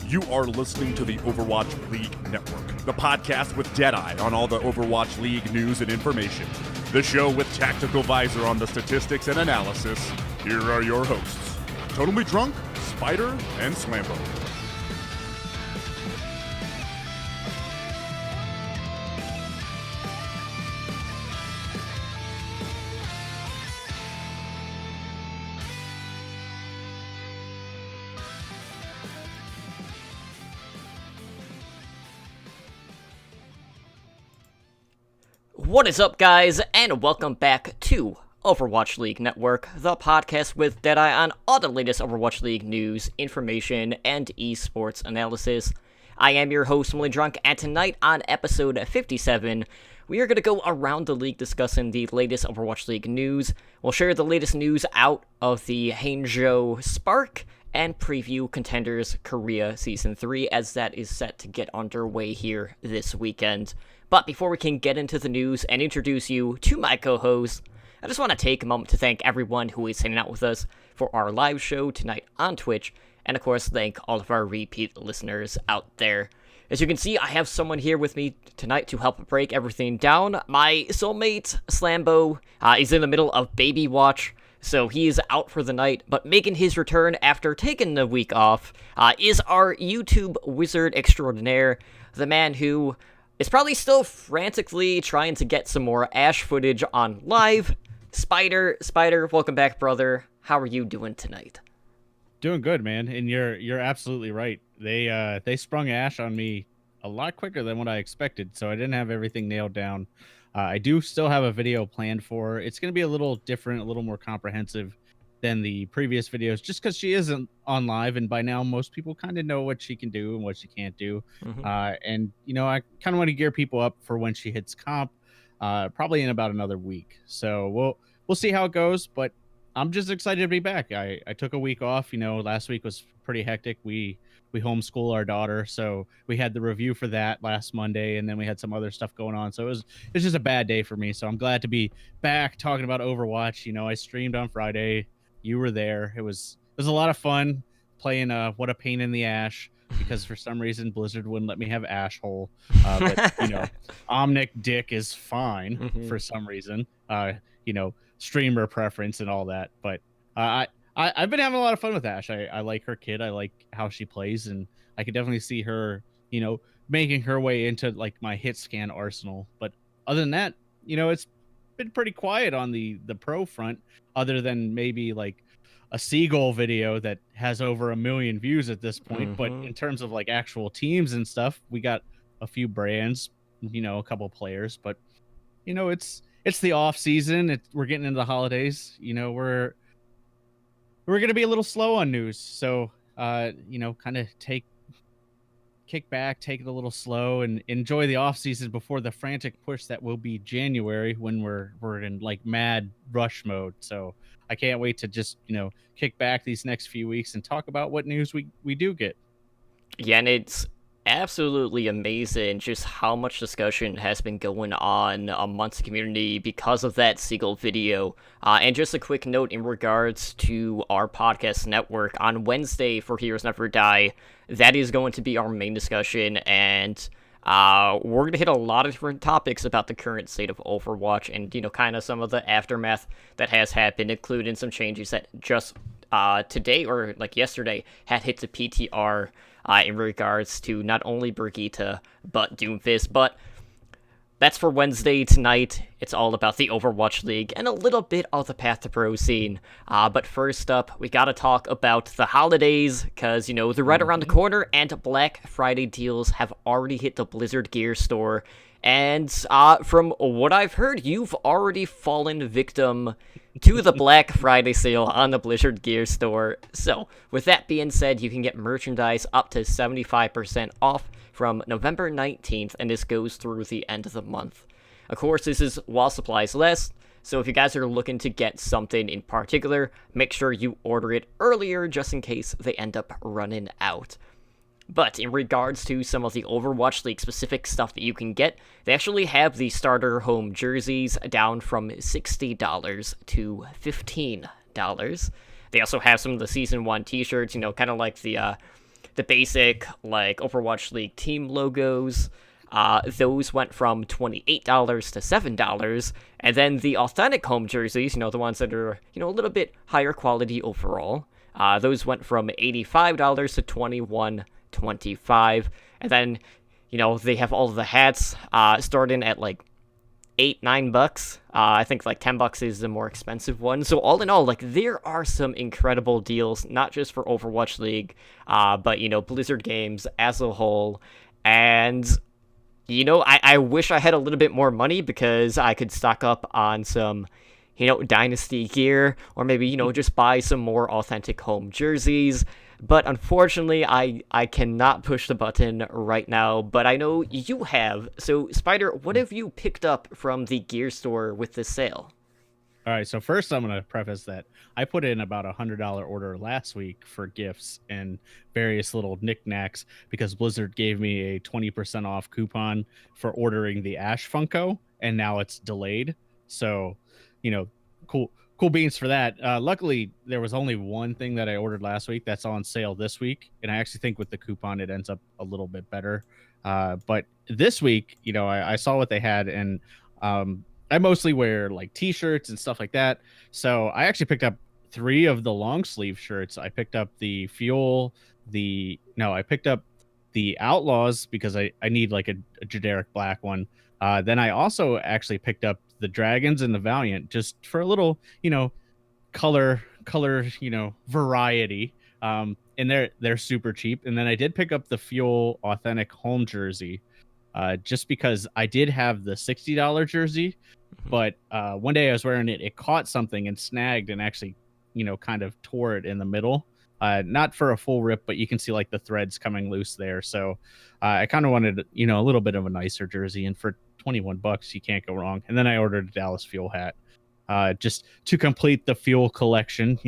You are listening to the Overwatch League Network, the podcast with Deadeye on all the Overwatch League news and information. The show with Tactical Visor on the statistics and analysis. Here are your hosts, Totally Drunk, Spider, and Slambo. What is up, guys, and welcome back to Overwatch League Network, the podcast with Deadeye on all the latest Overwatch League news, information, and esports analysis. I am your host, Totally Drunk, and tonight on episode 57, we are going to go around the league discussing the latest Overwatch League news. We'll share the latest news out of the Hangzhou Spark, and preview Contenders Korea Season 3 as that is set to get underway here this weekend. But before we can get into the news and introduce you to my co-host, I just want to take a moment to thank everyone who is hanging out with us for our live show tonight on Twitch, and of course thank all of our repeat listeners out there. As you can see, I have someone here with me tonight to help break everything down. My soulmate, Slambo, is in the middle of baby watch, so he is out for the night, but making his return after taking the week off is our YouTube wizard extraordinaire, the man who is probably still frantically trying to get some more Ashe footage on live. Spider, welcome back, brother. How are you doing tonight? Doing good, man. And you're absolutely right. They sprung Ashe on me a lot quicker than what I expected, so I didn't have everything nailed down. I do still have a video planned for her. It's going to be a little different, a little more comprehensive than the previous videos, just because she isn't on live, and by now most people kind of know what she can do and what she can't do. And you know, I kind of want to gear people up for when she hits comp, probably in about another week. So we'll see how it goes, but I'm just excited to be back. I took a week off. You know, last week was pretty hectic. We homeschool our daughter, so we had the review for that last Monday, and then we had some other stuff going on. So it's just a bad day for me. So I'm glad to be back talking about Overwatch. You know, I streamed on Friday. You were there. It was a lot of fun playing What a Pain in the Ashe, because for some reason Blizzard wouldn't let me have Ashe Hole. But you know, Omnic Dick is fine for some reason. You know, streamer preference and all that. But I've been having a lot of fun with Ashe. I like her kid. I like how she plays, and I could definitely see her, you know, making her way into like my hit scan arsenal. But other than that, you know, it's been pretty quiet on the pro front, other than maybe like a Seagull video that has over 1 million views at this point. But in terms of like actual teams and stuff, we got a few brands, you know, a couple players. But you know, it's the off season. We're getting into the holidays. You know, we're gonna be a little slow on news, so you know, kind of kick back, take it a little slow, and enjoy the off season before the frantic push that will be January, when we're in like mad rush mode. So I can't wait to just, you know, kick back these next few weeks and talk about what news we do get. Yeah, and it's absolutely amazing just how much discussion has been going on amongst the community because of that Seagull video. And just a quick note in regards to our podcast network, on Wednesday for Heroes Never Die, that is going to be our main discussion, and we're going to hit a lot of different topics about the current state of Overwatch and, you know, kind of some of the aftermath that has happened, including some changes that just today or like yesterday had hit the PTR in regards to not only Brigitte but Doomfist. But that's for Wednesday tonight. It's all about the Overwatch League and a little bit of the Path to Pro scene. But first up, we gotta talk about the holidays, because, you know, they're right around the corner, and Black Friday deals have already hit the Blizzard Gear store. And from what I've heard, you've already fallen victim to the Black Friday sale on the Blizzard Gear store. So, with that being said, you can get merchandise up to 75% off from November 19th, and this goes through the end of the month. Of course, this is while supplies last, so if you guys are looking to get something in particular, make sure you order it earlier just in case they end up running out. But in regards to some of the Overwatch League specific stuff that you can get, they actually have the starter home jerseys down from $60 to $15. They also have some of the Season 1 t-shirts, you know, kind of like the the basic, like, Overwatch League team logos, those went from $28 to $7, and then the authentic home jerseys, the ones that are, a little bit higher quality overall, those went from $85 to $21.25, and then, they have all of the hats, starting at, like, $8-9. I think like $10 is the more expensive one. So all in all, like, there are some incredible deals, not just for Overwatch League, but Blizzard games as a whole. And I wish I had a little bit more money because I could stock up on some Dynasty gear, or maybe just buy some more authentic home jerseys. But unfortunately, I cannot push the button right now, but I know you have. So, Spider, what have you picked up from the gear store with this sale? All right, so first I'm going to preface that I put in about $100 order last week for gifts and various little knickknacks because Blizzard gave me a 20% off coupon for ordering the Ash Funko, and now it's delayed. So, cool beans for that. Luckily, there was only one thing that I ordered last week that's on sale this week, and I actually think with the coupon it ends up a little bit better. But this week, I saw what they had, and I mostly wear like t-shirts and stuff like that. So I actually picked up 3 of the long sleeve shirts. I picked up the Fuel, I picked up the Outlaws because I need like a generic black one. Then I also actually picked up the Dragons and the Valiant just for a little, color, variety. And they're super cheap. And then I did pick up the Fuel authentic home jersey, just because I did have the $60 jersey, but one day I was wearing it, it caught something and snagged and actually, kind of tore it in the middle. Not for a full rip, but you can see like the threads coming loose there. So I kind of wanted, a little bit of a nicer jersey, and for $21, you can't go wrong. And then I ordered a Dallas Fuel hat, just to complete the Fuel collection,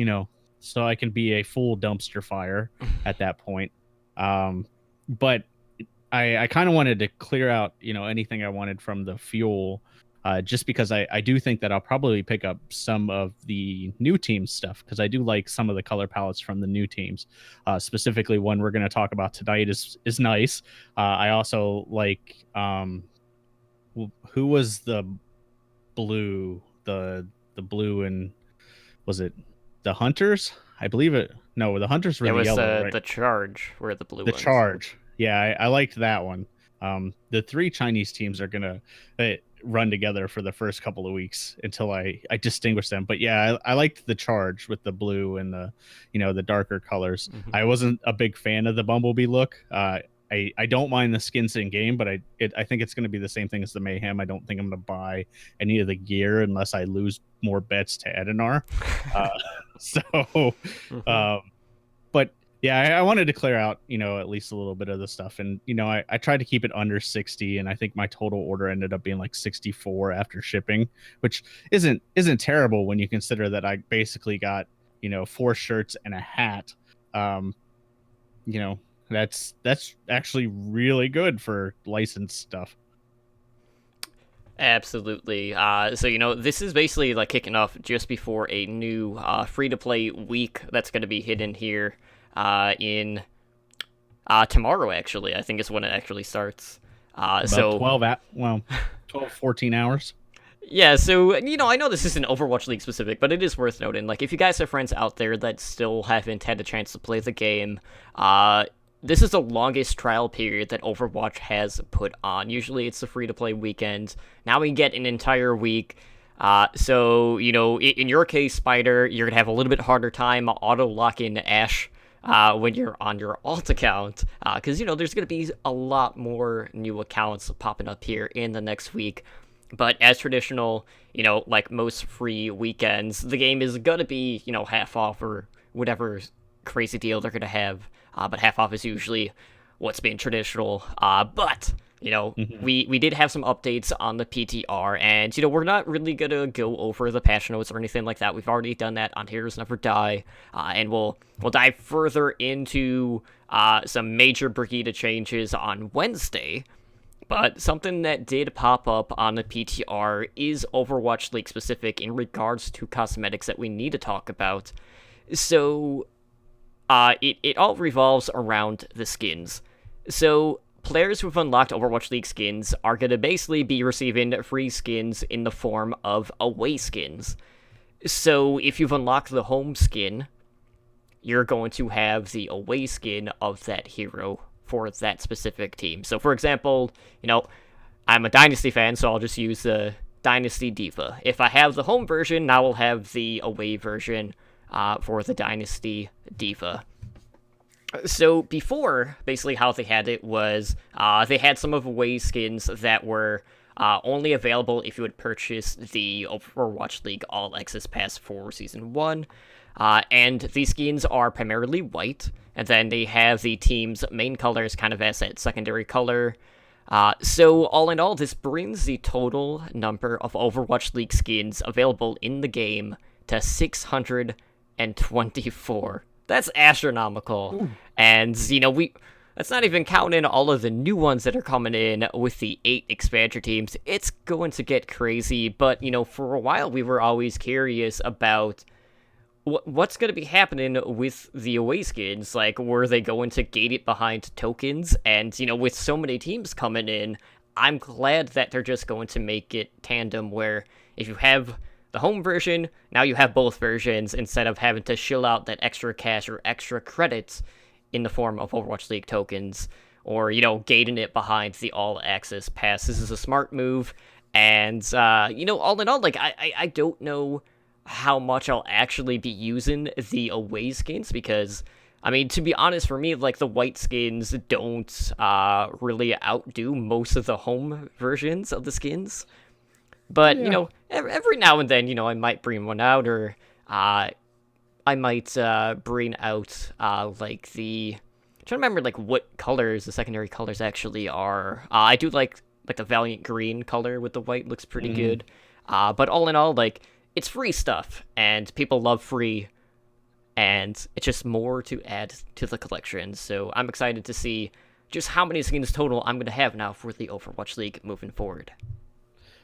so I can be a full dumpster fire at that point. But I kind of wanted to clear out, anything I wanted from the Fuel, just because I do think that I'll probably pick up some of the new team stuff, because I do like some of the color palettes from the new teams. Specifically, one we're going to talk about tonight is nice. I also like, who was the blue, the blue, and was it the Hunters? I believe it. No, the Hunters were the yellow, right? The Charge were the blue ones. The Charge. Yeah, I liked that one. The 3 Chinese teams are gonna run together for the first couple of weeks until I distinguish them. But yeah, I liked the Charge with the blue and the darker colors. Mm-hmm. I wasn't a big fan of the Bumblebee look. I don't mind the skins in game, but I think it's going to be the same thing as the Mayhem. I don't think I'm going to buy any of the gear unless I lose more bets to Edinar. But yeah, I wanted to clear out, at least a little bit of the stuff. And, I tried to keep it under 60, and I think my total order ended up being like 64 after shipping, which isn't terrible when you consider that I basically got, 4 shirts and a hat. That's actually really good for licensed stuff. Absolutely. So, this is basically like kicking off just before a new free-to-play week that's going to be hidden here in tomorrow, actually. I think is when it actually starts. About 12, 14 hours. Yeah, so, I know this isn't Overwatch League specific, but it is worth noting. Like, if you guys have friends out there that still haven't had a chance to play the game, this is the longest trial period that Overwatch has put on. Usually it's the free-to-play weekend. Now we get an entire week. So, in your case, Spider, you're going to have a little bit harder time auto-locking Ash when you're on your alt account. Because, there's going to be a lot more new accounts popping up here in the next week. But as traditional, like most free weekends, the game is going to be, half off or whatever crazy deal they're going to have. But half off is usually what's been traditional. But, we did have some updates on the PTR, and, we're not really going to go over the patch notes or anything like that. We've already done that on Heroes Never Die, and we'll dive further into some major Brigida changes on Wednesday. But something that did pop up on the PTR is Overwatch League specific in regards to cosmetics that we need to talk about. So, it all revolves around the skins. So players who've unlocked Overwatch League skins are going to basically be receiving free skins in the form of away skins. So if you've unlocked the home skin, you're going to have the away skin of that hero for that specific team. So for example, I'm a Dynasty fan, so I'll just use the Dynasty Diva. If I have the home version, now I'll have the away version for the Dynasty Diva. So before, basically how they had it was they had some of away skins that were only available if you would purchase the Overwatch League All Access Pass for Season 1. And these skins are primarily white, and then they have the team's main colors kind of as that secondary color. So all in all, this brings the total number of Overwatch League skins available in the game to 624. That's astronomical. Ooh. And, that's not even counting all of the new ones that are coming in with the 8 expansion teams. It's going to get crazy, but, for a while we were always curious about what's going to be happening with the away skins. Like, were they going to gate it behind tokens? And, with so many teams coming in, I'm glad that they're just going to make it tandem where if you have the home version, now you have both versions instead of having to shill out that extra cash or extra credits in the form of Overwatch League tokens, or, gating it behind the all-access pass. This is a smart move, and, all in all, like, I don't know how much I'll actually be using the away skins, because, to be honest, for me, like, the white skins don't really outdo most of the home versions of the skins. But, yeah. Every now and then, I might bring one out, or I might bring out, like, I'm trying to remember, like, what colors the secondary colors actually are. I do like the Valiant green color with the white, looks pretty good. But all in all, like, it's free stuff, and people love free, and it's just more to add to the collection. So I'm excited to see just how many skins total I'm going to have now for the Overwatch League moving forward.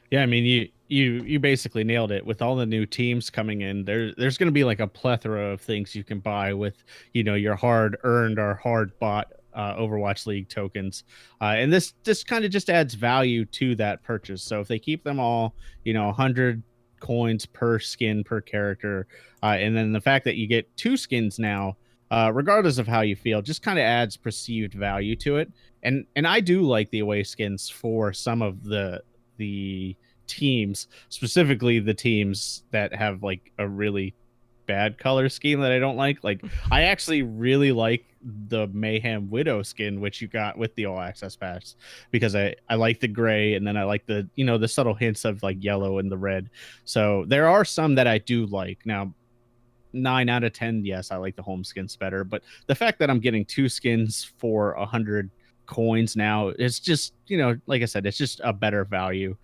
Yeah, you basically nailed it. With all the new teams coming in, there's going to be like a plethora of things you can buy with, your hard-earned or hard-bought Overwatch League tokens. And this kind of just adds value to that purchase. So if they keep them all, 100 coins per skin per character, and then the fact that you get 2 skins now, regardless of how you feel, just kind of adds perceived value to it. And I do like the away skins for some of the teams, specifically the teams that have like a really bad color scheme that I don't like. Like, I actually really like the Mayhem Widow skin, which you got with the all access pass, because I like the gray, and then I like the the subtle hints of like yellow and the red. So there are some that I do like. Now 9 out of 10, yes, I like the home skins better, but the fact that I'm getting 2 skins for 100 coins now, it's just, like I said, it's just a better value.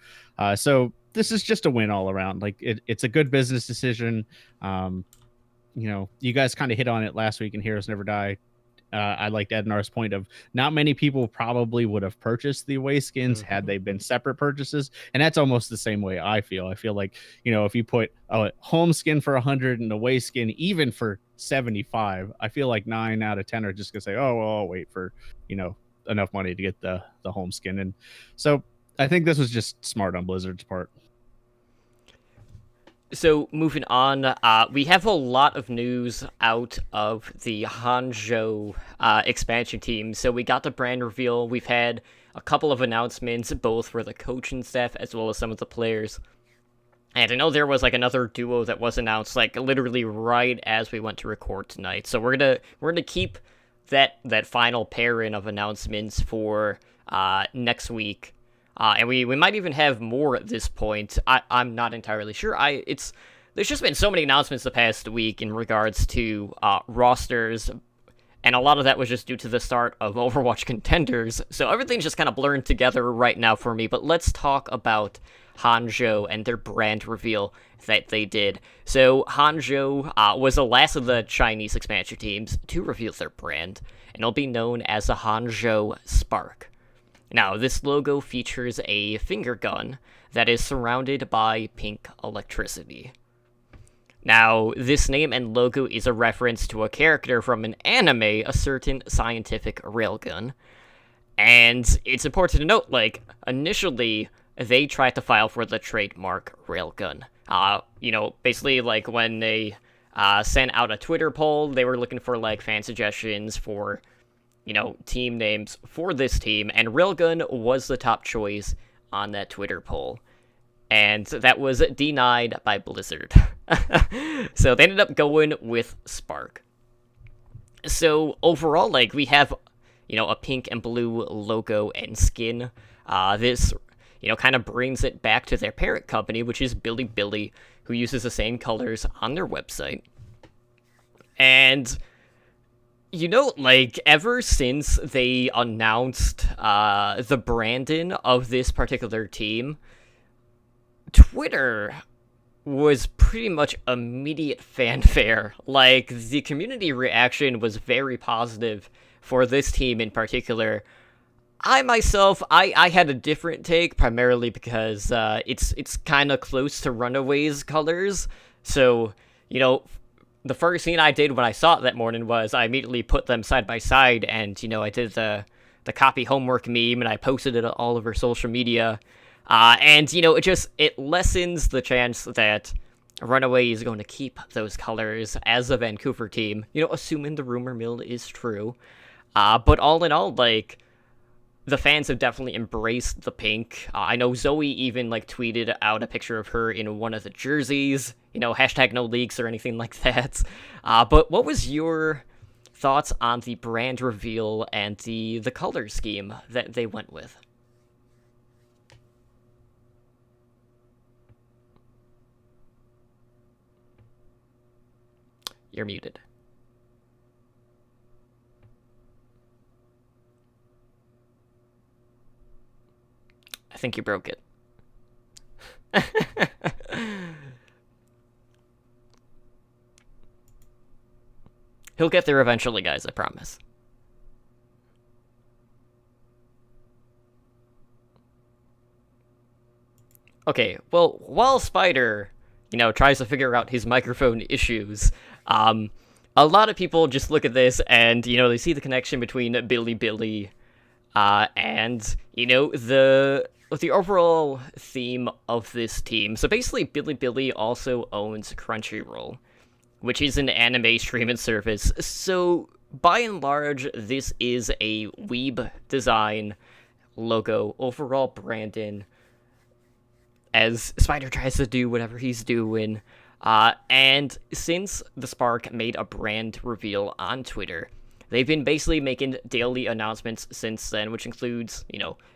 So this is just a win all around. Like, it's a good business decision. You guys kind of hit on it last week in Heroes Never Die. I liked Ednar's point of not many people probably would have purchased the away skins had they been separate purchases. And that's almost the same way I feel. I feel like, if you put a home skin for 100 and away skin even for 75, I feel like 9 out of 10 are just gonna say, oh, well, I'll wait for, enough money to get the home skin. And so I think this was just smart on Blizzard's part. So moving on, we have a lot of news out of the Hangzhou expansion team. So we got the brand reveal. We've had a couple of announcements, both for the coaching staff as well as some of the players. And I know there was like another duo that was announced like literally right as we went to record tonight. So we're gonna keep that final pairing of announcements for next week. And we might even have more at this point. I'm not entirely sure. There's just been so many announcements the past week in regards to rosters, and a lot of that was just due to the start of Overwatch Contenders. So everything's just kind of blurring together right now for me. But let's talk about Hangzhou and their brand reveal that they did. So Hangzhou was the last of the Chinese expansion teams to reveal their brand, and it'll be known as the Hangzhou Spark. Now, this logo features a finger gun that is surrounded by pink electricity. Now, this name and logo is a reference to a character from an anime, a certain scientific railgun. And it's important to note, like, initially, they tried to file for the trademark railgun. Basically, like, when they sent out a Twitter poll, they were looking for, like, fan suggestions for, team names for this team, and railgun was the top choice on that Twitter poll. And that was denied by Blizzard. So they ended up going with Spark. So overall, like, we have, a pink and blue logo and skin. This, kind of brings it back to their parent company, which is Bilibili, who uses the same colors on their website. And, ever since they announced the branding of this particular team, Twitter was pretty much immediate fanfare. Like, the community reaction was very positive for this team in particular. I myself, I had a different take, primarily because it's kind of close to Runaway's colors. So, the first thing I did when I saw it that morning was I immediately put them side by side, and, I did the copy homework meme, and I posted it all over social media. It lessens the chance that Runaway is going to keep those colors as a Vancouver team, assuming the rumor mill is true. But all in all, like, the fans have definitely embraced the pink. I know Zoe even, like, tweeted out a picture of her in one of the jerseys, hashtag no leaks or anything like that. But what was your thoughts on the brand reveal and the color scheme that they went with? You're muted. I think you broke it. He'll get there eventually, guys, I promise. Okay, well, while Spider, tries to figure out his microphone issues, a lot of people just look at this and, they see the connection between Bilibili and, the overall theme of this team. So basically, Bilibili also owns Crunchyroll, which is an anime streaming service. So by and large, this is a weeb design logo, overall branding, as Spider tries to do whatever he's doing. And since the Spark made a brand reveal on Twitter, they've been basically making daily announcements since then, which includes,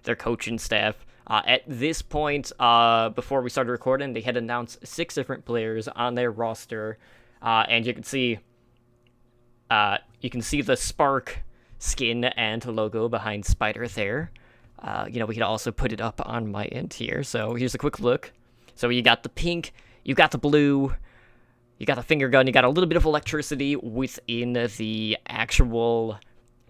their coaching staff. At this point, before we started recording, they had announced 6 different players on their roster, and you can see the Spark skin and logo behind Spider there. We could also put it up on my end here. So here's a quick look. So you got the pink, you got the blue, you got the finger gun, you got a little bit of electricity within the actual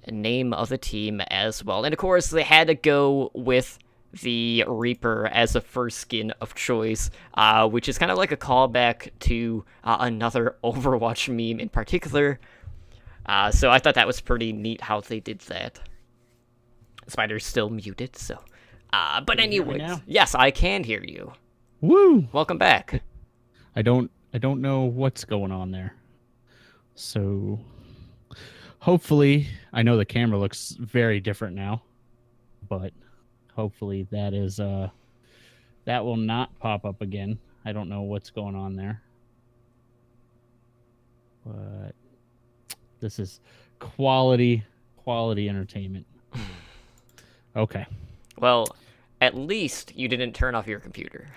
name of the team as well. And of course, they had to go with the Reaper as a first skin of choice, which is kind of like a callback to another Overwatch meme in particular. So I thought that was pretty neat how they did that. Spider's still muted, so. But anyways, yes, I can hear you. Woo! Welcome back. I don't know what's going on there. So hopefully, I know the camera looks very different now, but hopefully that will not pop up again. I don't know what's going on there. But this is quality entertainment. Okay. Well, at least you didn't turn off your computer.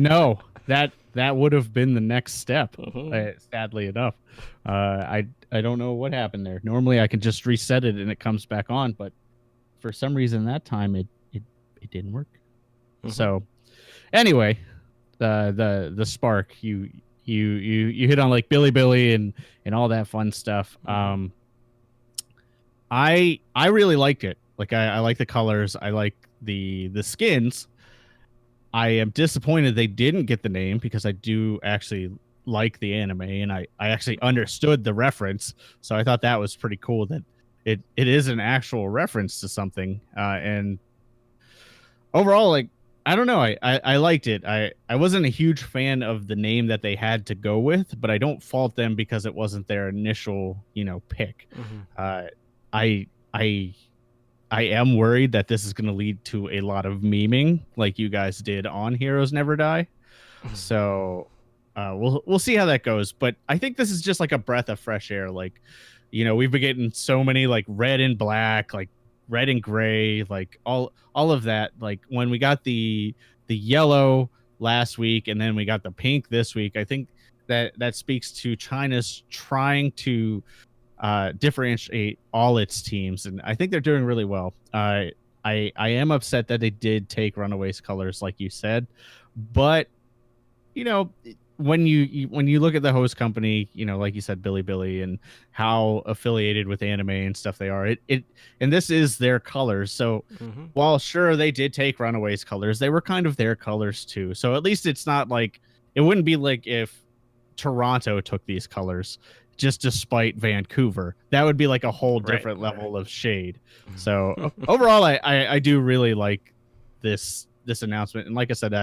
No, that would have been the next step. Mm-hmm. Sadly enough, I don't know what happened there. Normally, I can just reset it and it comes back on, but for some reason that time it didn't work. Mm-hmm. So, anyway, the Spark you hit on, like, Bilibili and all that fun stuff. Mm-hmm. I really liked it. Like, I like the colors. I like the skins. I am disappointed they didn't get the name, because I do actually like the anime, and I actually understood the reference, so I thought that was pretty cool that it is an actual reference to something. And overall, like, I don't know, I liked it. I wasn't a huge fan of the name that they had to go with, but I don't fault them because it wasn't their initial, pick. Uh, I I I am worried that this is going to lead to a lot of memeing, like you guys did on Heroes Never Die. So we'll see how that goes. But I think this is just like a breath of fresh air. Like, we've been getting so many like red and black, like red and gray, like all of that. Like when we got the yellow last week, and then we got the pink this week. I think that speaks to China's trying to differentiate all its teams, and I think they're doing really well. I am upset that they did take Runaways colors, like you said, but when you look at the host company, like you said, Billy, and how affiliated with anime and stuff they are, it and this is their colors. So while sure they did take Runaways colors, they were kind of their colors too. So at least it's not like, it wouldn't be like if Toronto took these colors just despite Vancouver. That would be like a whole different level of shade. So overall, I do really like this announcement. And like I said,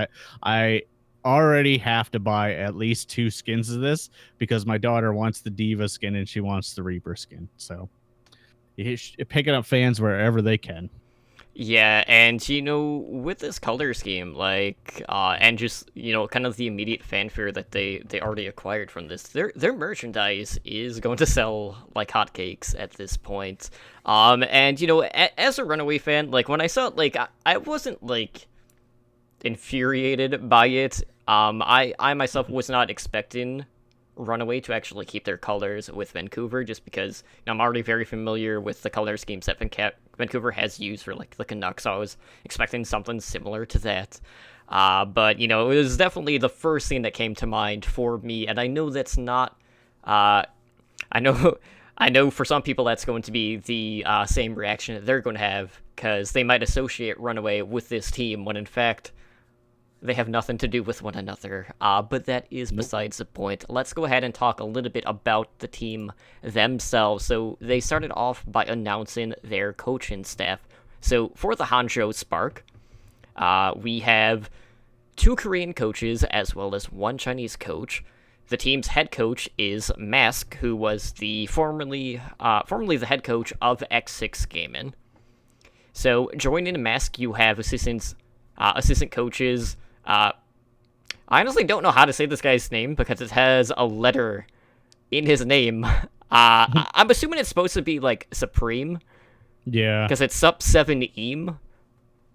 I already have to buy at least 2 skins of this because my daughter wants the Diva skin and she wants the Reaper skin. So picking up fans wherever they can. Yeah, and with this color scheme, like, and just kind of the immediate fanfare that they already acquired from this, their merchandise is going to sell like hotcakes at this point. And as a Runaway fan, like when I saw it, like I wasn't like infuriated by it. I myself was not expecting Runaway to actually keep their colors with Vancouver, just because I'm already very familiar with the color schemes that Vancouver has used for like the Canucks, so I was expecting something similar to that. But it was definitely the first thing that came to mind for me, and I know that's not. I know for some people that's going to be the same reaction that they're going to have, because they might associate Runaway with this team when in fact they have nothing to do with one another, but that is besides the point. Let's go ahead and talk a little bit about the team themselves. So they started off by announcing their coaching staff. So for the Hangzhou Spark, we have 2 Korean coaches as well as 1 Chinese coach. The team's head coach is Mask, who was the formerly the head coach of X6 Gaming. So joining Mask, you have assistant coaches. I honestly don't know how to say this guy's name because it has a letter in his name. I'm assuming it's supposed to be like Supreme. Yeah. Because it's Sup 7 Eam.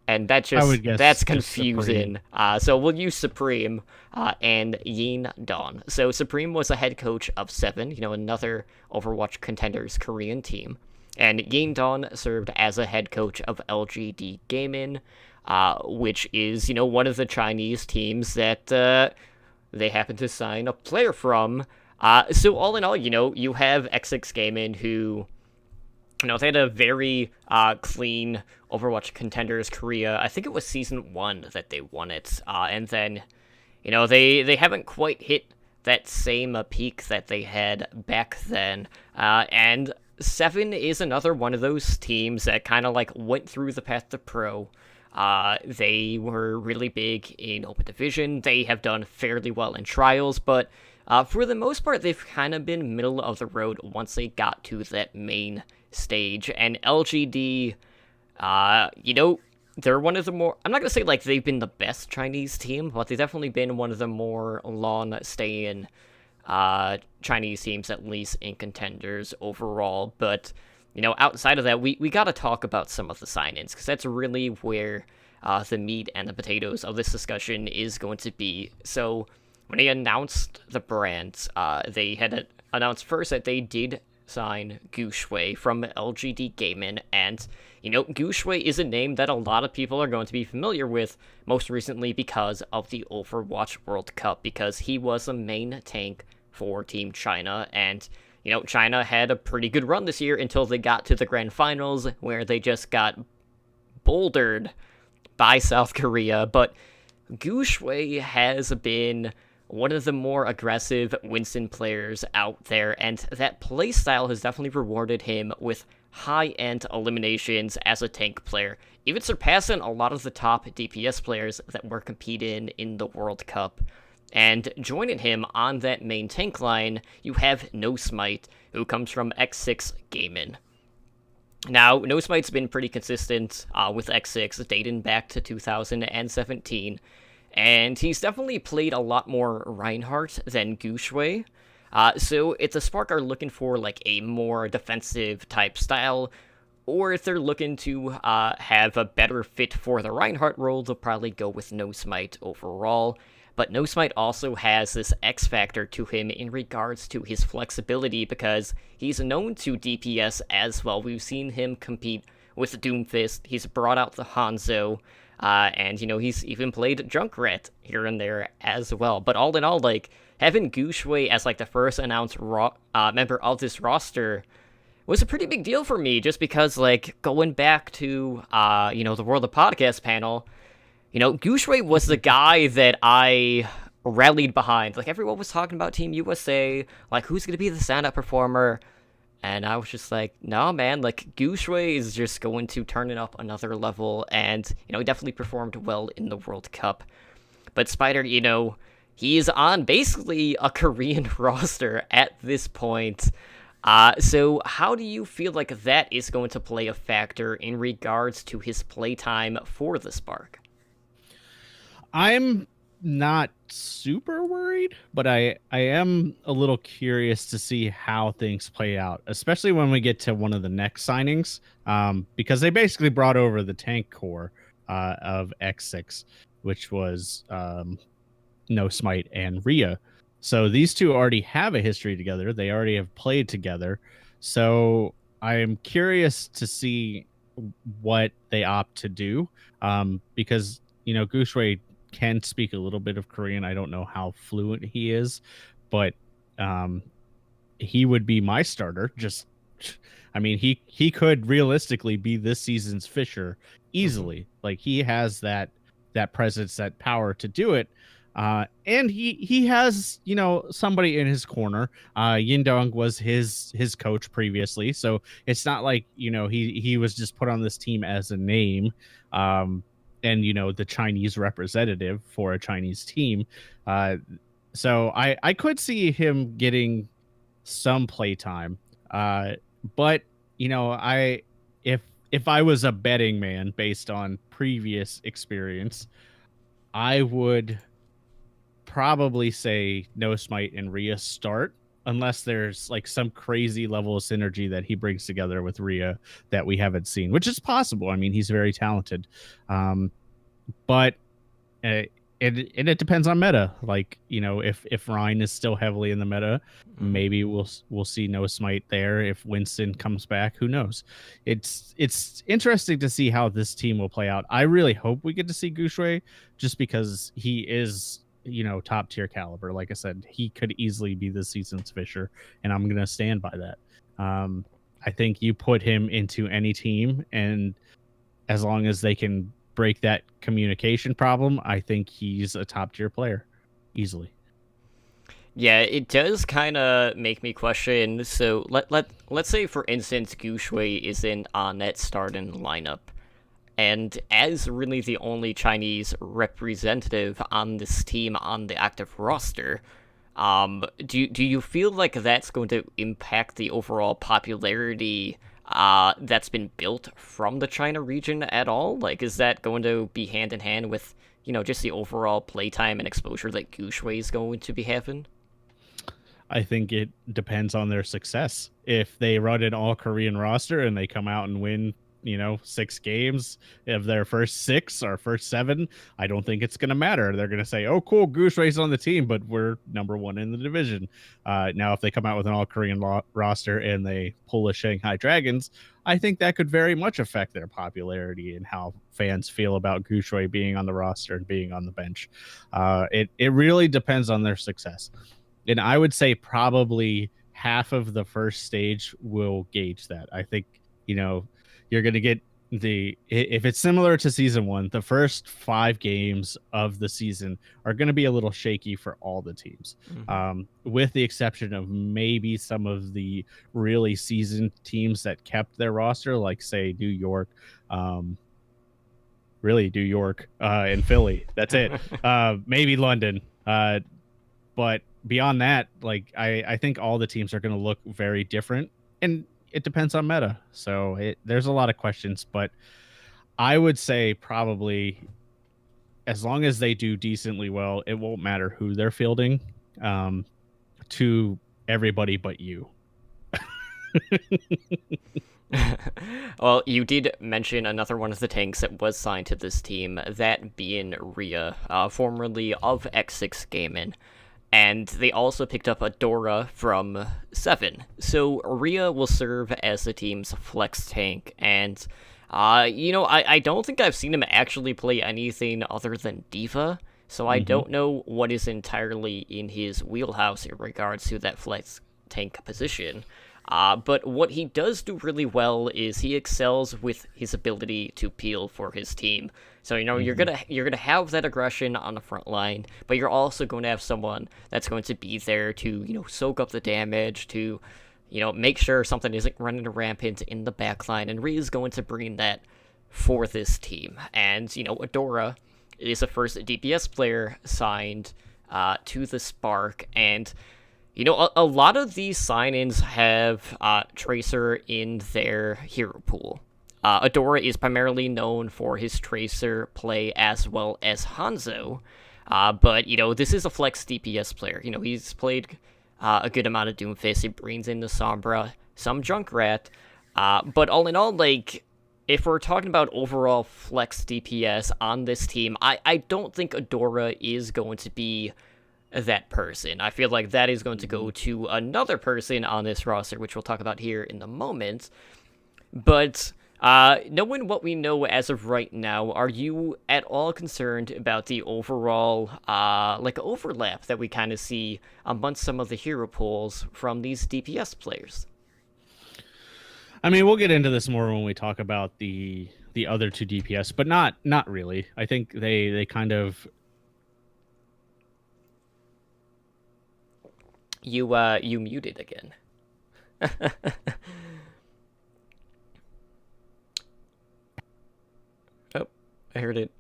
And that's confusing. So we'll use Supreme and Yin Don. So Supreme was a head coach of 7, another Overwatch Contenders Korean team. And Yin Don served as a head coach of LGD Gaming, which is, one of the Chinese teams that they happen to sign a player from. So all in all, you have X6 Gaming, who, they had a very clean Overwatch Contenders Korea. I think it was Season 1 that they won it. And then, they haven't quite hit that same peak that they had back then. And 7 is another one of those teams that kind of like went through the path to pro. They were really big in Open Division. They have done fairly well in Trials, but for the most part, they've kind of been middle of the road once they got to that main stage. And LGD, they're one of the more, I'm not going to say like they've been the best Chinese team, but they've definitely been one of the more long-staying Chinese teams, at least in Contenders overall. But outside of that, we got to talk about some of the sign-ins, because that's really where the meat and the potatoes of this discussion is going to be. So when they announced the brands, they had announced first that they did sign Guxue from LGD Gaming, and Guxue is a name that a lot of people are going to be familiar with, most recently because of the Overwatch World Cup, because he was the main tank for Team China, and China had a pretty good run this year until they got to the grand finals, where they just got bouldered by South Korea. But Guxue has been one of the more aggressive Winston players out there, and that playstyle has definitely rewarded him with high-end eliminations as a tank player, even surpassing a lot of the top DPS players that were competing in the World Cup. And joining him on that main tank line, you have No Smite, who comes from X6 Gaming. Now, No Smite's been pretty consistent with X6, dating back to 2017, and he's definitely played a lot more Reinhardt than Gushue. So if the Spark are looking for like a more defensive type style, or if they're looking to have a better fit for the Reinhardt role, they'll probably go with No Smite overall. But No Smite also has this X factor to him in regards to his flexibility, because he's known to DPS as well. We've seen him compete with Doomfist, he's brought out the Hanzo, and, he's even played Junkrat here and there as well. But all in all, like, having Gushue as, like, the first announced member of this roster was a pretty big deal for me, just because, like, going back to, the World of Podcast panel, Gushue was the guy that I rallied behind. Like, everyone was talking about Team USA, like, who's going to be the stand-up performer? And I was just like, no, man, like, Gushue is just going to turn it up another level, and, he definitely performed well in the World Cup. But Spider, he's on basically a Korean roster at this point. So how do you feel like that is going to play a factor in regards to his playtime for the Spark? I'm not super worried, but I am a little curious to see how things play out, especially when we get to one of the next signings, because they basically brought over the tank core of X6, which was No Smite and Rhea. So these two already have a history together. They already have played together. So I am curious to see what they opt to do, because Gushue can speak a little bit of Korean. I don't know how fluent he is, but he would be my starter. He could realistically be this season's Fisher easily. Like, he has that presence, that power to do it. And he has, somebody in his corner. Yindong was his coach previously, so it's not like, he was just put on this team as a name. And the Chinese representative for a Chinese team. So I could see him getting some playtime. But if I was a betting man based on previous experience, I would probably say No Smite and Rhea start, unless there's like some crazy level of synergy that he brings together with Rhea that we haven't seen, which is possible. I mean, he's very talented. But it depends on meta. Like, if Ryan is still heavily in the meta, maybe we'll see No Smite there. If Winston comes back, who knows? It's interesting to see how this team will play out. I really hope we get to see Gushue, just because he is top tier caliber. Like I said, he could easily be this season's Fisher, and I'm gonna stand by that. I think you put him into any team, and as long as they can break that communication problem, I think he's a top tier player easily. Yeah, it does kind of make me question. So let's say, for instance, Gushue isn't on that starting lineup, and as really the only Chinese representative on this team on the active roster, do you feel like that's going to impact the overall popularity that's been built from the China region at all? Like, is that going to be hand in hand with, just the overall playtime and exposure that Gushue is going to be having? I think it depends on their success. If they run an all Korean roster and they come out and win, 6 games of their first 6 or first 7, I don't think it's going to matter. They're going to say, oh, cool, Gushue's on the team, but we're number 1 in the division. Now, if they come out with an all Korean roster and they pull a Shanghai Dragons, I think that could very much affect their popularity and how fans feel about Gushue being on the roster and being on the bench. It really depends on their success. And I would say probably half of the first stage will gauge that. I think, you're going to get if it's similar to season 1, the first 5 games of the season are going to be a little shaky for all the teams, with the exception of maybe some of the really seasoned teams that kept their roster, like say New York, really New York, and Philly. That's it. Maybe London, but beyond that, like I think all the teams are going to look very different, and it depends on meta. So there's a lot of questions, but I would say probably as long as they do decently well, it won't matter who they're fielding, to everybody but you. Well, you did mention another one of the tanks that was signed to this team, that being Rhea, formerly of X6 Gaming. And they also picked up Adora from 7. So Rhea will serve as the team's flex tank, and I don't think I've seen him actually play anything other than Diva, so I don't know what is entirely in his wheelhouse in regards to that flex tank position. But what he does do really well is he excels with his ability to peel for his team. So you're gonna have that aggression on the front line, but you're also going to have someone that's going to be there to soak up the damage, to make sure something isn't running rampant in the backline, and Rhea is going to bring that for this team. And Adora is the first DPS player signed to the Spark, and a lot of these sign-ins have Tracer in their hero pool. Adora is primarily known for his Tracer play as well as Hanzo, but this is a flex DPS player. He's played a good amount of Doomfist. He brings in the Sombra, some Junkrat, but all in all, like, if we're talking about overall flex DPS on this team, I don't think Adora is going to be that person. I feel like that is going to go to another person on this roster, which we'll talk about here in a moment. But knowing what we know as of right now, are you at all concerned about the overall overlap that we kind of see amongst some of the hero pools from these DPS players? I mean, we'll get into this more when we talk about the other 2 DPS, but not really. I think they kind of. You muted again. Oh, I heard it.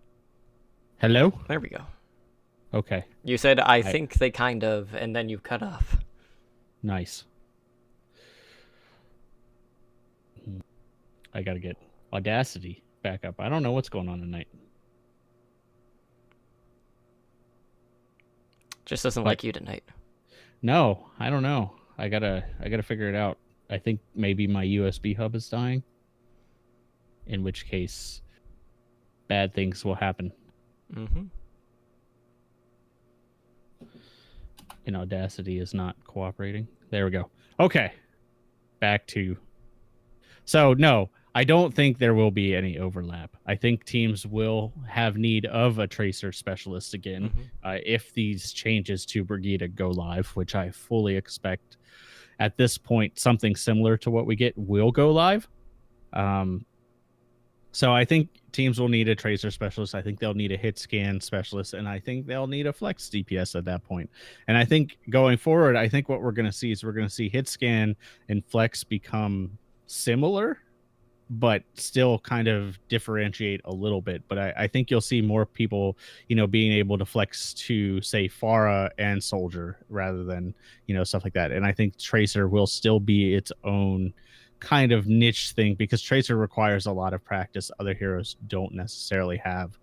Hello? There we go. Okay. You said, I think they kind of, and then you cut off. Nice. I gotta get Audacity back up. I don't know what's going on tonight. Just doesn't like you tonight. No, I don't know. I gotta figure it out. I think maybe my USB hub is dying. In which case, bad things will happen. And Audacity is not cooperating. There we go. Okay. Back to. So, no, I don't think there will be any overlap. I think teams will have need of a Tracer specialist again if these changes to Brigida go live, which I fully expect at this point something similar to what we get will go live. So I think teams will need a Tracer specialist. I think they'll need a hit scan specialist, and I think they'll need a flex DPS at that point. And I think going forward, I think what we're going to see is we're going to see hit scan and flex become similar, but still kind of differentiate a little bit. But I think you'll see more people, being able to flex to, say, Pharah and Soldier rather than, stuff like that. And I think Tracer will still be its own kind of niche thing because Tracer requires a lot of practice other heroes don't necessarily have.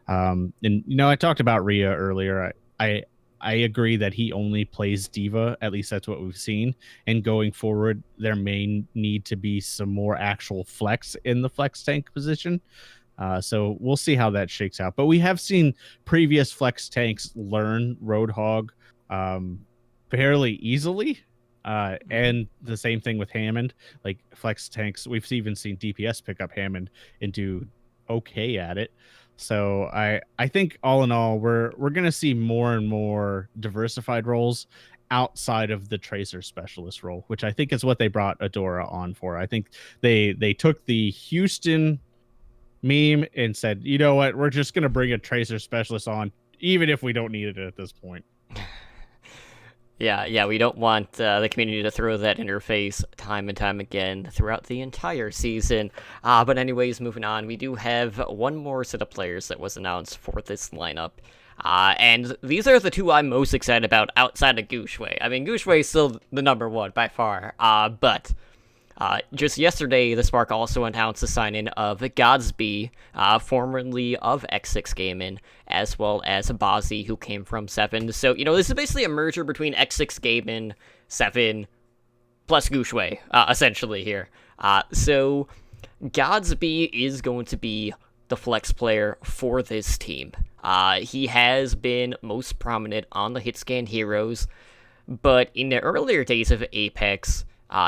And I talked about Rhea earlier. I agree that he only plays Diva, at least that's what we've seen. And going forward, there may need to be some more actual flex in the flex tank position. So we'll see how that shakes out. But we have seen previous flex tanks learn Roadhog fairly easily. And the same thing with Hammond. Like flex tanks, we've even seen DPS pick up Hammond and do okay at it. So I think all in all, we're going to see more and more diversified roles outside of the Tracer specialist role, which I think is what they brought Adora on for. I think they took the Houston meme and said, you know what, we're just gonna bring a tracer specialist on, even if we don't need it at this point. Yeah, we don't want the community to throw that interface time and time again throughout the entire season. But anyways, moving on, we do have one more set of players that was announced for this lineup. And these are the two I'm most excited about outside of Gushue. I mean, Gushue is still the number one by far, but just yesterday, the Spark also announced the sign-in of Godsby, formerly of X6 Gaming, as well as Bazi, who came from 7. So, this is basically a merger between X6 Gaming, 7, plus Gushue, essentially here. So, Godsby is going to be the flex player for this team. He has been most prominent on the Hitscan Heroes, but in the earlier days of Apex,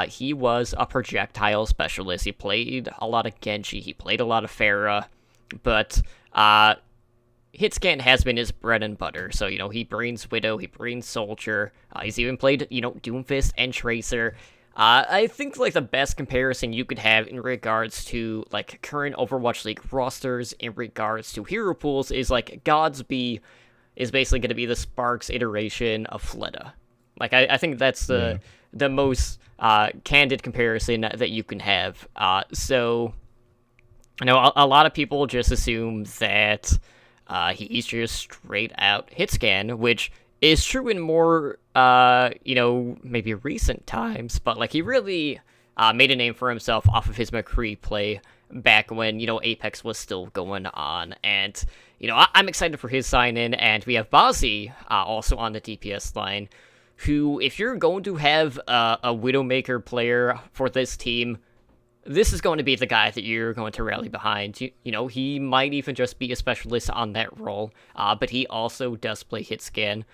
he was a projectile specialist. He played a lot of Genji, he played a lot of Pharah, but Hitscan has been his bread and butter. So, he brings Widow, he brings Soldier, he's even played, Doomfist and Tracer. I think, the best comparison you could have in regards to, current Overwatch League rosters, in regards to hero pools, is, Godsby is basically going to be the Sparks iteration of Fleta. I think that's the most candid comparison that you can have. So, a lot of people just assume that he's just straight out Hitscan, which is true in more, maybe recent times, but, he really made a name for himself off of his McCree play back when, Apex was still going on. And, I'm excited for his sign-in, and we have Bazi also on the DPS line, who, if you're going to have a Widowmaker player for this team, this is going to be the guy that you're going to rally behind. He might even just be a specialist on that role, but he also does play Hitscan,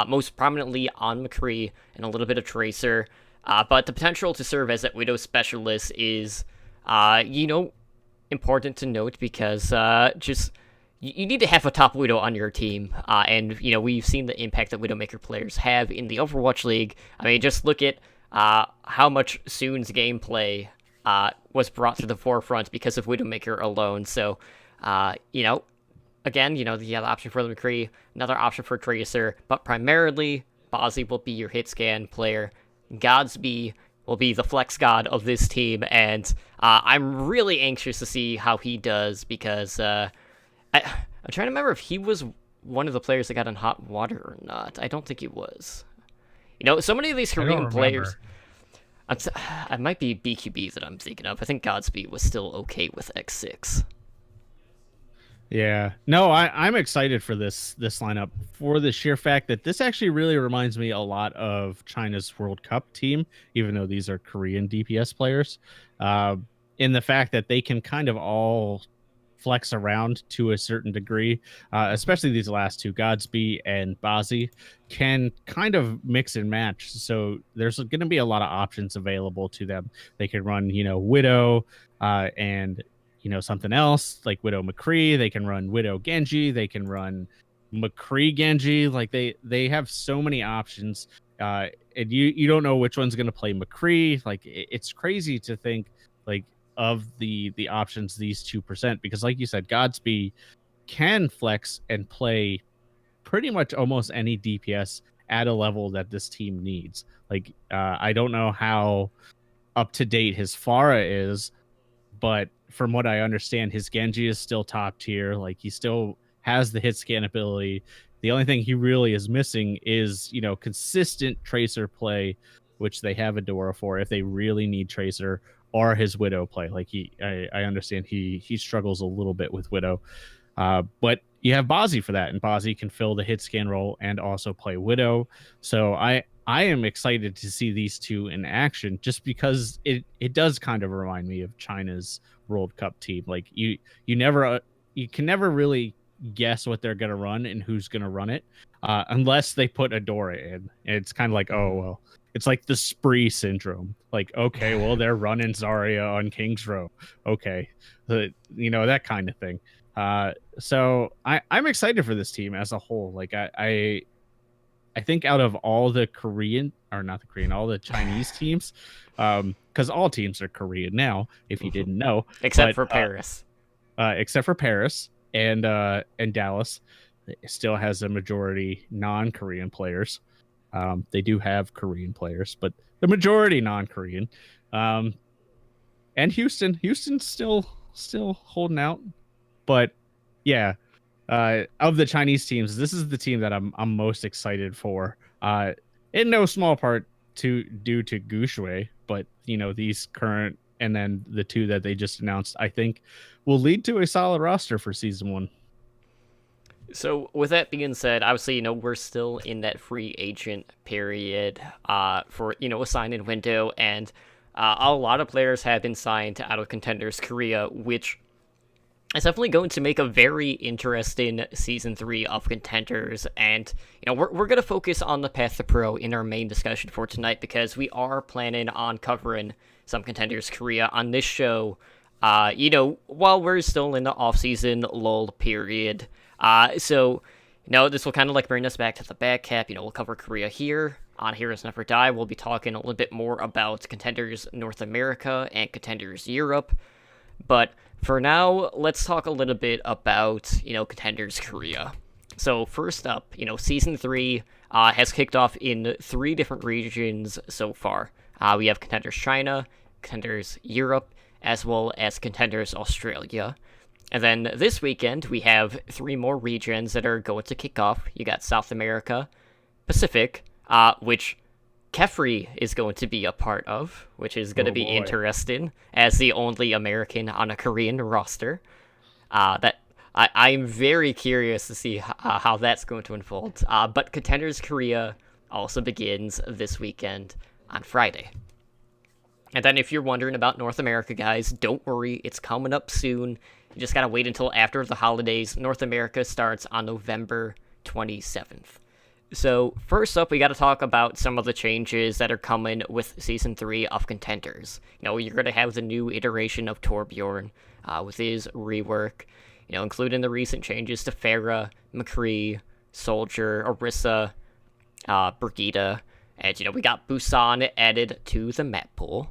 most prominently on McCree and a little bit of Tracer. But the potential to serve as that Widow specialist is, important to note because you need to have a top Widow on your team, and, we've seen the impact that Widowmaker players have in the Overwatch League. I mean, just look at how much Soon's gameplay was brought to the forefront because of Widowmaker alone. So, again, the other option for the McCree, another option for Tracer, but primarily, Bazi will be your Hitscan player. Godsby will be the flex god of this team, and I'm really anxious to see how he does because I'm trying to remember if he was one of the players that got in hot water or not. I don't think he was. So many of these Korean players... it might be BQB that I'm thinking of. I think Godsby was still okay with X6. Yeah. No, I'm excited for this lineup for the sheer fact that this actually really reminds me a lot of China's World Cup team, even though these are Korean DPS players, in the fact that they can kind of all flex around to a certain degree, especially these last two, Godsby and Bazi, can kind of mix and match. So there's going to be a lot of options available to them. They can run, Widow and, something else like Widow McCree. They can run Widow Genji. They can run McCree Genji. They have so many options. And you don't know which one's going to play McCree. It's crazy to think of the options these two present, because like you said, Godsby can flex and play pretty much almost any DPS at a level that this team needs. I don't know how up to date his Pharah is, but from what I understand, his Genji is still top tier. He still has the hit scan ability. The only thing he really is missing is, consistent Tracer play, which they have Adora for if they really need Tracer, or his Widow play. I understand he struggles a little bit with Widow, but you have Bazi for that, and Bazi can fill the hit scan role and also play Widow. So I am excited to see these two in action, just because it does kind of remind me of China's World Cup team. You can never really guess what they're gonna run and who's gonna run it, unless they put Adora in. And it's kind of like, oh well. It's like the Spree syndrome. Okay, well, they're running Zarya on King's Row. Okay. That kind of thing. So I'm excited for this team as a whole. I think out of all the all the Chinese teams, because all teams are Korean now, if you didn't know. Except for Paris. except for Paris and Dallas. It still has a majority non-Korean players. They do have Korean players, but the majority non-Korean. Um, and Houston's still holding out. But yeah, of the Chinese teams, this is the team that I'm most excited for. In no small part due to Gushui, but these current and then the two that they just announced, I think, will lead to a solid roster for season 1. So, with that being said, obviously, we're still in that free agent period for, a sign-in window, and a lot of players have been signed out of Contenders Korea, which is definitely going to make a very interesting Season 3 of Contenders, and, we're going to focus on the Path to Pro in our main discussion for tonight, because we are planning on covering some Contenders Korea on this show, while we're still in the off-season lull period. So, this will kind of bring us back to the back cap. We'll cover Korea here. On Heroes Never Die, we'll be talking a little bit more about Contenders North America and Contenders Europe. But for now, let's talk a little bit about, Contenders Korea. So first up, Season 3 has kicked off in 3 different regions so far. We have Contenders China, Contenders Europe, as well as Contenders Australia. And then this weekend, we have 3 more regions that are going to kick off. You got South America, Pacific, which Kefri is going to be a part of, which is going to be interesting, as the only American on a Korean roster. I'm very curious to see how that's going to unfold. But Contenders Korea also begins this weekend on Friday. And then if you're wondering about North America, guys, don't worry, it's coming up soon. You just gotta wait until after the holidays. North America starts on November 27th. So, first up, we gotta talk about some of the changes that are coming with Season 3 of Contenders. You're gonna have the new iteration of Torbjorn with his rework, including the recent changes to Farah, McCree, Soldier, Orisa, Brigida, and, we got Busan added to the map pool.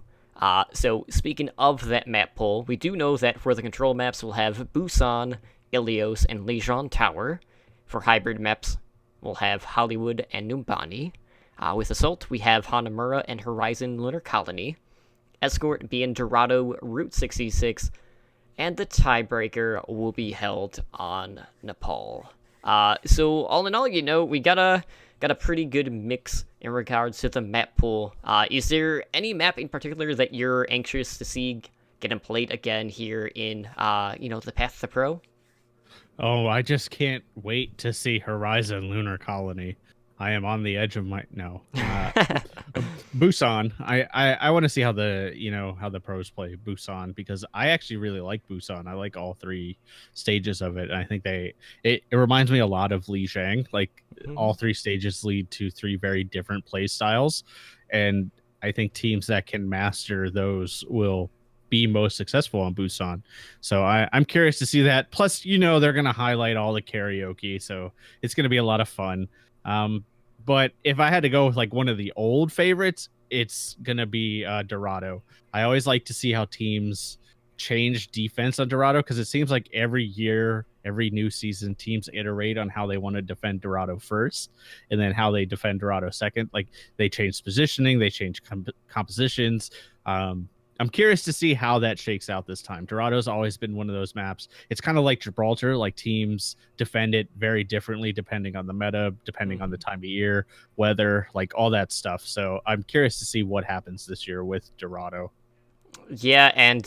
So, speaking of that map pool, we do know that for the control maps, we'll have Busan, Ilios, and Lijiang Tower. For hybrid maps, we'll have Hollywood and Numbani. With Assault, we have Hanamura and Horizon Lunar Colony. Escort being Dorado Route 66. And the tiebreaker will be held on Nepal. So, all in all, we got a pretty good mix in regards to the map pool. Is there any map in particular that you're anxious to see getting played again here in, the Path to Pro? Oh, I just can't wait to see Horizon Lunar Colony. I am on the edge of my Busan. I want to see how the pros play Busan, because I actually really like Busan. I like all 3 stages of it. And I think it reminds me a lot of Lijiang. All 3 stages lead to 3 very different play styles, and I think teams that can master those will be most successful on Busan. So I'm curious to see that. Plus, they're gonna highlight all the karaoke, so it's gonna be a lot of fun. But if I had to go with one of the old favorites, it's gonna be Dorado. I always like to see how teams change defense on Dorado, because it seems like every year, every new season, teams iterate on how they want to defend Dorado first, and then how they defend Dorado second. They change positioning, they change compositions. I'm curious to see how that shakes out this time. Dorado's always been one of those maps. It's kind of like Gibraltar, teams defend it very differently depending on the meta, depending on the time of year, weather, all that stuff. So I'm curious to see what happens this year with Dorado. Yeah, and,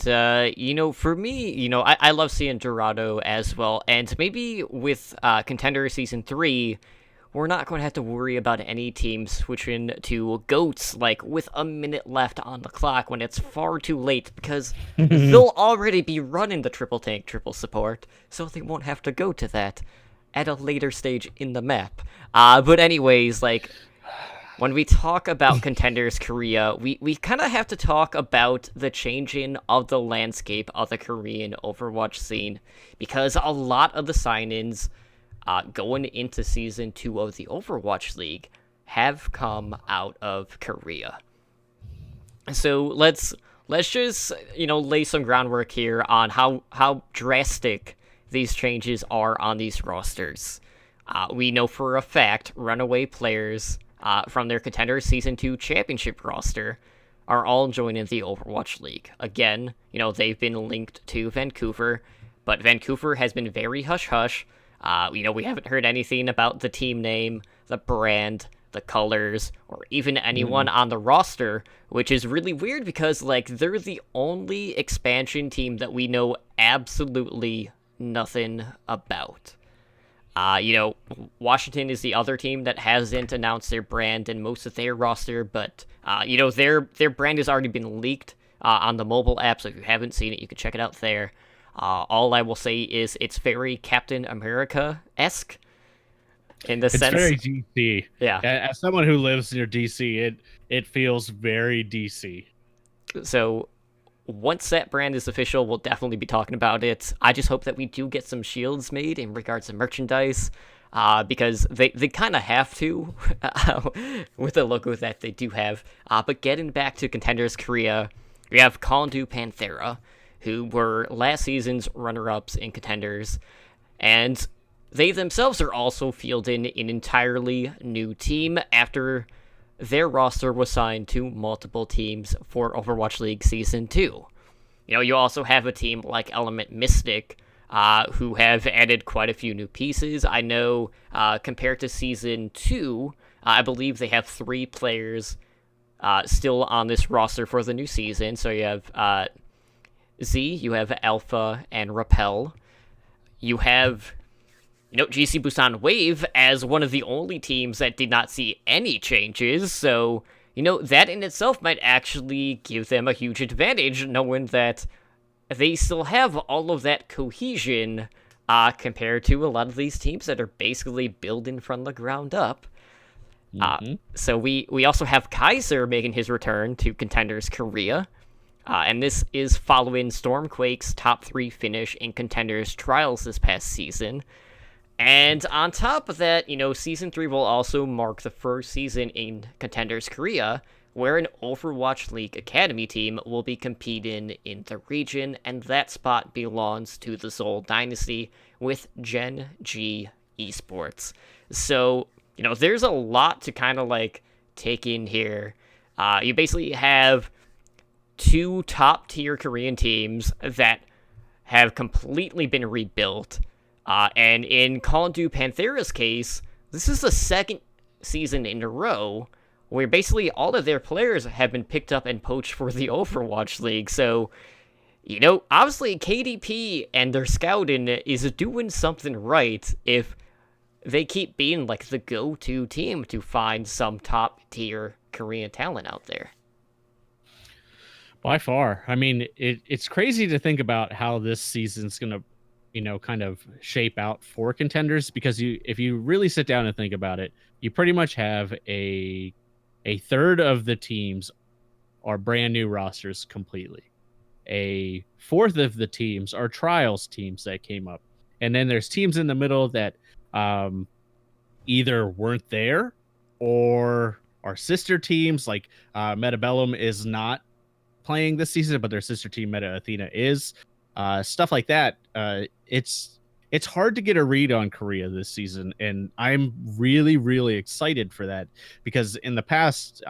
for me, I love seeing Dorado as well, and maybe with Contender Season 3, we're not going to have to worry about any team switching to GOATs, with a minute left on the clock when it's far too late, because they'll already be running the triple tank, triple support, so they won't have to go to that at a later stage in the map. But anyways, when we talk about Contenders Korea, we kind of have to talk about the changing of the landscape of the Korean Overwatch scene, because a lot of the sign-ins going into Season 2 of the Overwatch League have come out of Korea. So let's let's just, lay some groundwork here on how drastic these changes are on these rosters. We know for a fact runaway players from their Contender Season 2 championship roster are all joining the Overwatch League. Again, they've been linked to Vancouver, but Vancouver has been very hush-hush. We haven't heard anything about the team name, the brand, the colors, or even anyone on the roster, which is really weird because, they're the only expansion team that we know absolutely nothing about. Washington is the other team that hasn't announced their brand and most of their roster, but, their brand has already been leaked on the mobile app, so if you haven't seen it, you can check it out there. All I will say is it's very Captain America-esque in the sense. It's very DC. Yeah. As someone who lives near DC, it feels very DC. So once that brand is official, we'll definitely be talking about it. I just hope that we do get some shields made in regards to merchandise, because they kind of have to with the logo that they do have. But getting back to Contenders Korea, we have Kondu Panthera, who were last season's runner-ups in Contenders, and they themselves are also fielding an entirely new team after their roster was signed to multiple teams for Overwatch League Season 2. You also have a team like Element Mystic, who have added quite a few new pieces. I know, compared to Season 2, I believe they have 3 players still on this roster for the new season. So you have Z, you have Alpha, and Rappel. You have, GC Busan Wave as one of the only teams that did not see any changes, so, that in itself might actually give them a huge advantage, knowing that they still have all of that cohesion, compared to a lot of these teams that are basically building from the ground up. So we also have Kaiser making his return to Contenders Korea. And this is following Stormquake's top 3 finish in Contenders Trials this past season. And on top of that, Season 3 will also mark the first season in Contenders Korea, where an Overwatch League Academy team will be competing in the region, and that spot belongs to the Seoul Dynasty with Gen G Esports. So, there's a lot to kind of, take in here. You basically have 2 top-tier Korean teams that have completely been rebuilt. And in Kondu Panthera's case, this is the second season in a row where basically all of their players have been picked up and poached for the Overwatch League. So, obviously KDP and their scouting is doing something right if they keep being the go-to team to find some top-tier Korean talent out there. By far. I mean, it's crazy to think about how this season's going to, kind of shape out for Contenders, because if you really sit down and think about it, you pretty much have a third of the teams are brand new rosters completely. A fourth of the teams are trials teams that came up. And then there's teams in the middle that either weren't there or are sister teams, like Metabellum is not playing this season, but their sister team Meta Athena is. Stuff like that. It's hard to get a read on Korea this season, and I'm really, really excited for that, because in the past,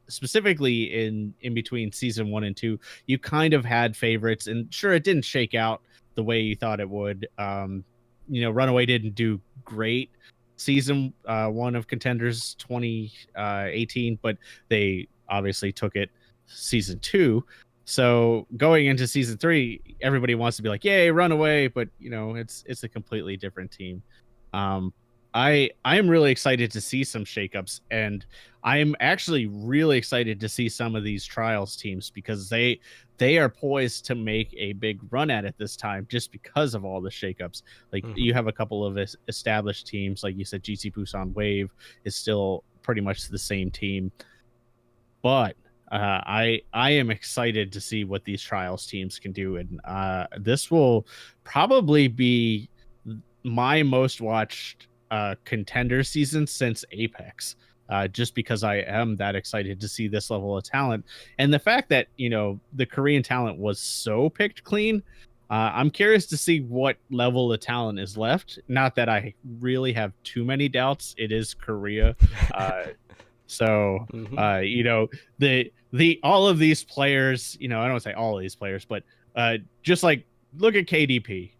specifically in between season 1 and 2, you kind of had favorites, and sure, it didn't shake out the way you thought it would. Runaway didn't do great season 1 of Contenders 2018, but they obviously took it season 2. So going into season 3, everybody wants to be like, yay, Runaway, but it's a completely different team. I am really excited to see some shakeups, and I'm actually really excited to see some of these trials teams, because they are poised to make a big run at it this time, just because of all the shakeups. You have a couple of established teams, like you said, GC Busan Wave is still pretty much the same team, but I am excited to see what these trials teams can do, and this will probably be my most watched Contender season since Apex. just because I am that excited to see this level of talent. And the fact that, the Korean talent was so picked clean, I'm curious to see what level of talent is left. Not that I really have too many doubts. It is Korea. Uh, so, Mhm. the all of these players, I don't want to say all of these players, but just like look at KDP.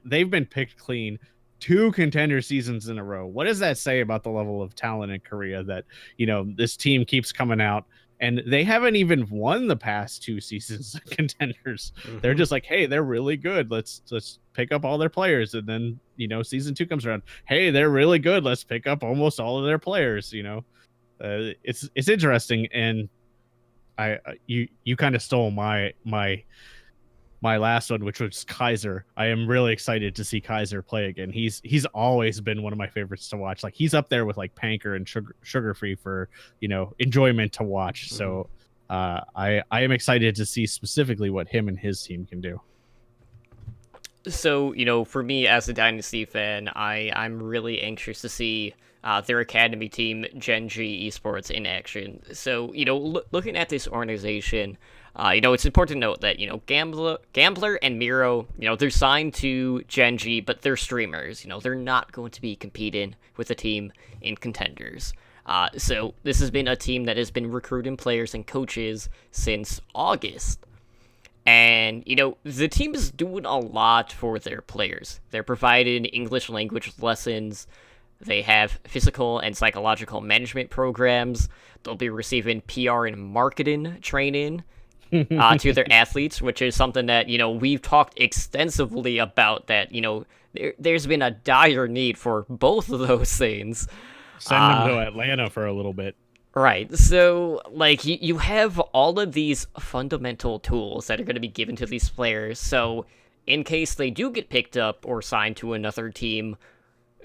They've been picked clean 2 contender seasons in a row. What does that say about the level of talent in Korea that, this team keeps coming out, and they haven't even won the past 2 seasons of contenders. They're just like, hey, they're really good. Let's pick up all their players. And then, season 2 comes around. Hey, they're really good. Let's pick up almost all of their players, it's interesting. And you kind of stole my last one, which was Kaiser. I am really excited to see Kaiser play again. He's always been one of my favorites to watch. Like, he's up there with like Panker and Sugar Free for enjoyment to watch. So I am excited to see specifically what him and his team can do. So, for me as a Dynasty fan, I'm really anxious to see their academy team, Gen G Esports, in action. So, looking at this organization, it's important to note that, Gambler and Miro, they're signed to Gen G, but they're streamers. They're not going to be competing with a team in contenders. So this has been a team that has been recruiting players and coaches since August. And, the team is doing a lot for their players. They're providing English language lessons. They have physical and psychological management programs. They'll be receiving PR and marketing training to their athletes, which is something that, we've talked extensively about, that, there's been a dire need for both of those things. Send them to Atlanta for a little bit. Right. So, like, you have all of these fundamental tools that are going to be given to these players. So, in case they do get picked up or signed to another team,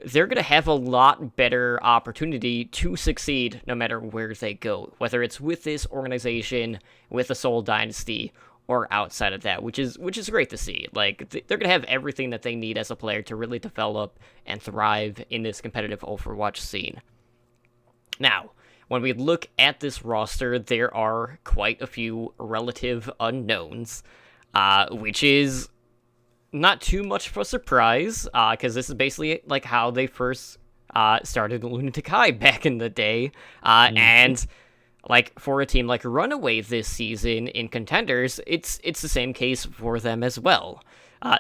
they're going to have a lot better opportunity to succeed no matter where they go, whether it's with this organization, with the Seoul Dynasty, or outside of that, which is great to see. Like, they're going to have everything that they need as a player to really develop and thrive in this competitive Overwatch scene. Now, when we look at this roster, there are quite a few relative unknowns, which is not too much of a surprise, because this is basically like how they first started Lunatic High back in the day, and like for a team like Runaway this season in contenders, it's the same case for them as well.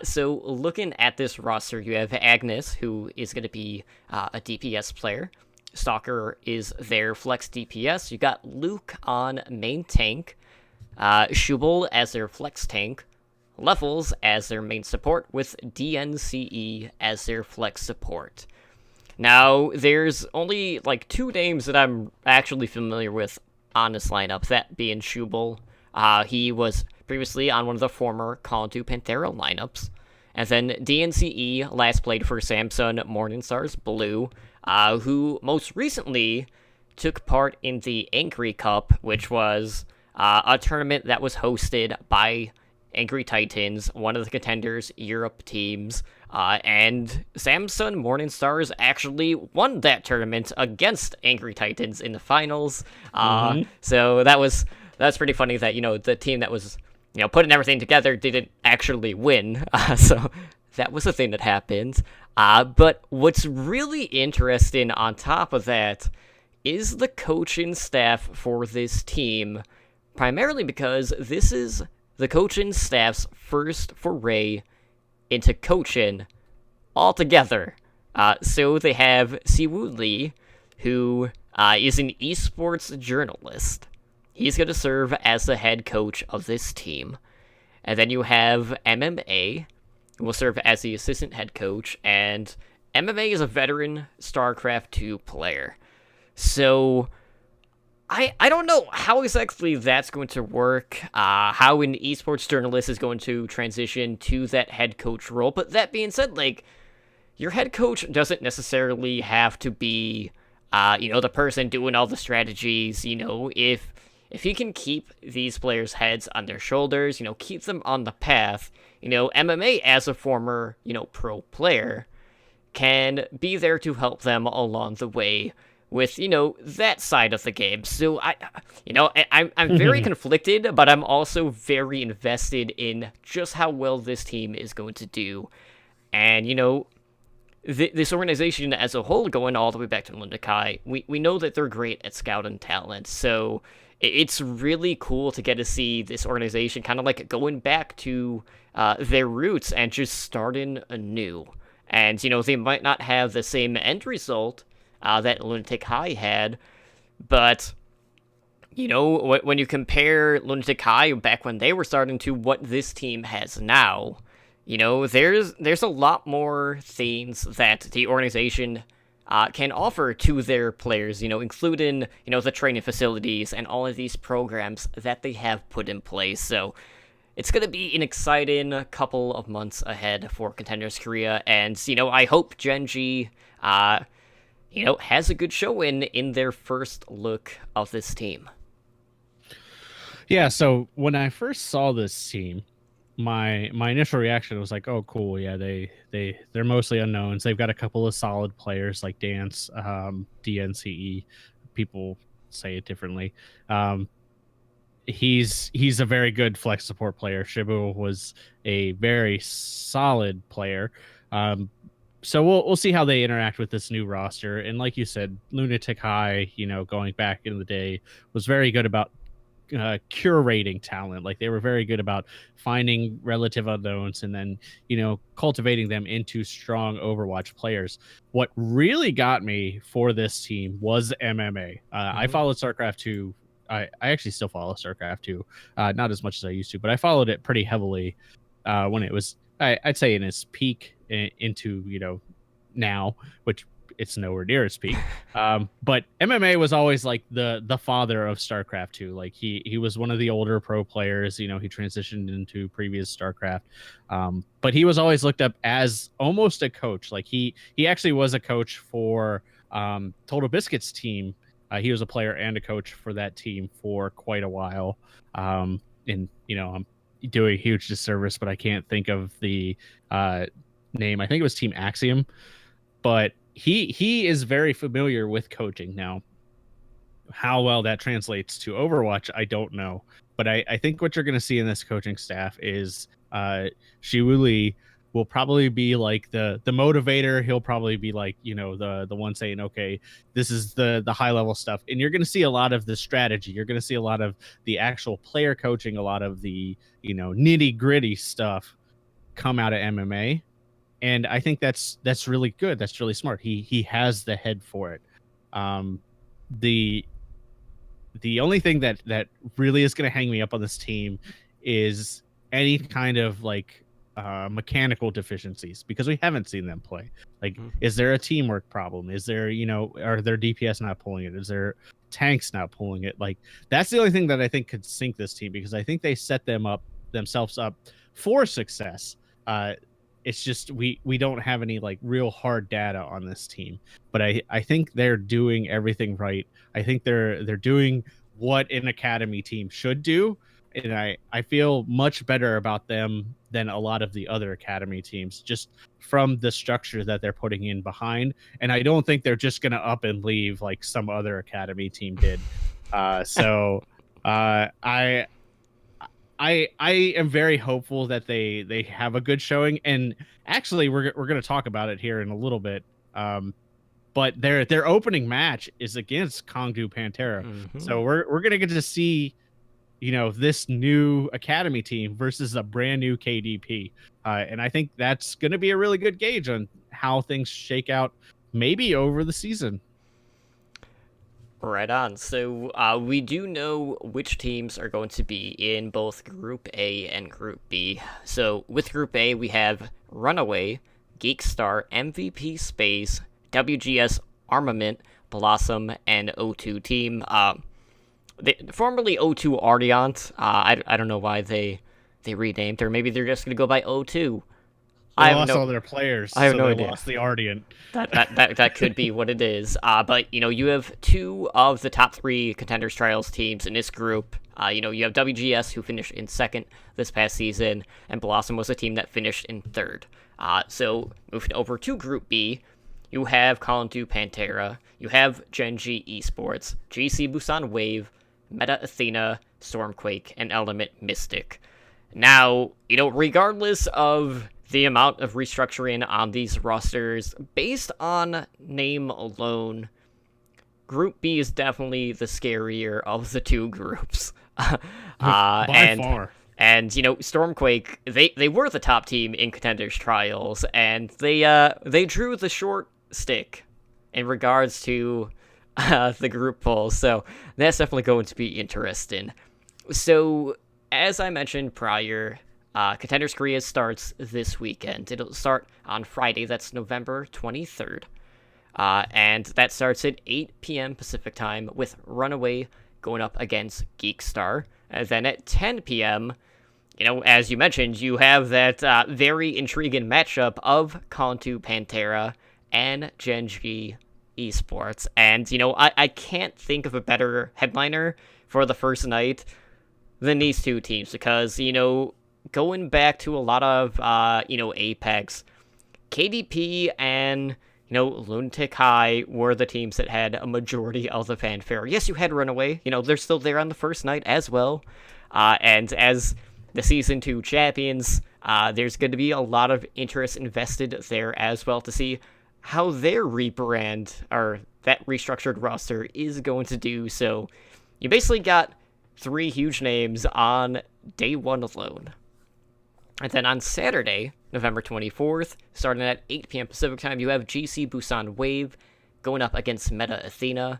So looking at this roster, you have Agnes, who is going to be a DPS player. Stalker is their flex DPS. You got Luke on main tank, Shubal as their flex tank, Levels as their main support, with DNCE as their flex support. Now, there's only like 2 names that I'm actually familiar with on this lineup, that being Shubal. He was previously on one of the former Call of Duty Panthera lineups. And then DNCE last played for Samsung Morningstars Blue, who most recently took part in the Angry Cup, which was a tournament that was hosted by Angry Titans, one of the contenders Europe teams, and Samsung Morningstars actually won that tournament against Angry Titans in the finals. So that's pretty funny that, the team that was, putting everything together didn't actually win. So that was a thing that happened. But what's really interesting on top of that is the coaching staff for this team, primarily because this is the coaching staff's first foray into coaching altogether. So they have Siwoo Lee, who is an esports journalist. He's going to serve as the head coach of this team. And then you have MMA, who will serve as the assistant head coach, and MMA is a veteran StarCraft 2 player. So I don't know how exactly that's going to work, how an esports journalist is going to transition to that head coach role. But that being said, like, your head coach doesn't necessarily have to be, the person doing all the strategies. If he can keep these players' heads on their shoulders, keep them on the path, MMA as a former, pro player can be there to help them along the way with, that side of the game. So I'm very conflicted, but I'm also very invested in just how well this team is going to do. And, this organization as a whole, going all the way back to Lundakai, we know that they're great at scouting talent. So it's really cool to get to see this organization kind of like going back to their roots and just starting anew. And, they might not have the same end result that Lunatic High had, but, when you compare Lunatic High back when they were starting to what this team has now, there's a lot more things that the organization can offer to their players, including, the training facilities and all of these programs that they have put in place. So it's going to be an exciting couple of months ahead for Contenders Korea, and, I hope Gen.G, has a good showing in their first look of this team. Yeah, so when I first saw this team, my initial reaction was like, oh, cool, yeah, they're mostly unknowns. They've got a couple of solid players like Dance, DNCE. People say it differently. He's a very good flex support player. Shibu was a very solid player. So we'll see how they interact with this new roster. And like you said, Lunatic High, going back in the day, was very good about curating talent. Like they were very good about finding relative unknowns and then, cultivating them into strong Overwatch players. What really got me for this team was MMA. I followed StarCraft 2. I actually still follow StarCraft 2, not as much as I used to, but I followed it pretty heavily when it was, I'd say, in its peak into, now, which it's nowhere near its peak. But MMA was always like the father of StarCraft 2. Like he was one of the older pro players. He transitioned into previous StarCraft, but he was always looked up as almost a coach. Like he actually was a coach for Total Biscuit's team. He was a player and a coach for that team for quite a while. And I'm doing a huge disservice, but I can't think of the name. I think it was Team Axiom, but he is very familiar with coaching. Now, how well that translates to Overwatch, I don't know. But I think what you're going to see in this coaching staff is Shiwuli will probably be like the motivator. He'll probably be like, the one saying, okay, this is the high level stuff. And you're going to see a lot of the strategy. You're going to see a lot of the actual player coaching, a lot of the, nitty gritty stuff come out of MMA. And I think that's really good. That's really smart. He has the head for it. The only thing that really is going to hang me up on this team is any kind of like mechanical deficiencies, because we haven't seen them play. Like, is there a teamwork problem? Is there, are their DPS not pulling it? Is there tanks not pulling it? Like, that's the only thing that I think could sink this team, because I think they set themselves up for success. It's just we don't have any like real hard data on this team, but I think they're doing everything right. I think they're doing what an academy team should do, and I feel much better about them than a lot of the other academy teams, just from the structure that they're putting in behind. And I don't think they're just gonna up and leave like some other academy team did. I am very hopeful that they have a good showing, and actually we're going to talk about it here in a little bit. But their opening match is against Kongdu Pantera, so we're going to get to see, this new academy team versus a brand new KDP, and I think that's going to be a really good gauge on how things shake out, maybe over the season. Right on. So we do know which teams are going to be in both Group A and Group B. So with Group A, we have Runaway, Geekstar, MVP Space, WGS Armament, Blossom, and O2 Team. Formerly O2 Ardiant. I don't know why they renamed, or maybe they're just going to go by O2. They lost all their players. I have no idea. Lost the Ardiant. That could be what it is. But you have two of the top three Contenders Trials teams in this group. You have WGS, who finished in second this past season, and Blossom was a team that finished in third. So moving over to Group B, you have Kontu Pantera, you have Genji Esports, GC Busan Wave, Meta Athena, Stormquake, and Element Mystic. Now, regardless of the amount of restructuring on these rosters, based on name alone, Group B is definitely the scarier of the two groups. By far. And Stormquake, they were the top team in Contenders Trials, and they drew the short stick in regards to the group poll, so that's definitely going to be interesting. So, as I mentioned prior, Contenders Korea starts this weekend. It'll start on Friday, that's November 23rd. And that starts at 8 p.m. Pacific time with Runaway going up against Geekstar. And then at 10 p.m., as you mentioned, you have that very intriguing matchup of Kontu Pantera and Genji Esports. And, I can't think of a better headliner for the first night than these two teams because, going back to a lot of, Apex, KDP and, Lunatic High were the teams that had a majority of the fanfare. Yes, you had Runaway. They're still there on the first night as well. And as the Season 2 champions, there's going to be a lot of interest invested there as well to see how their rebrand, or that restructured roster, is going to do. So you basically got 3 huge names on day 1 alone. And then on Saturday, November 24th, starting at 8 p.m. Pacific time, you have GC Busan Wave going up against Meta Athena,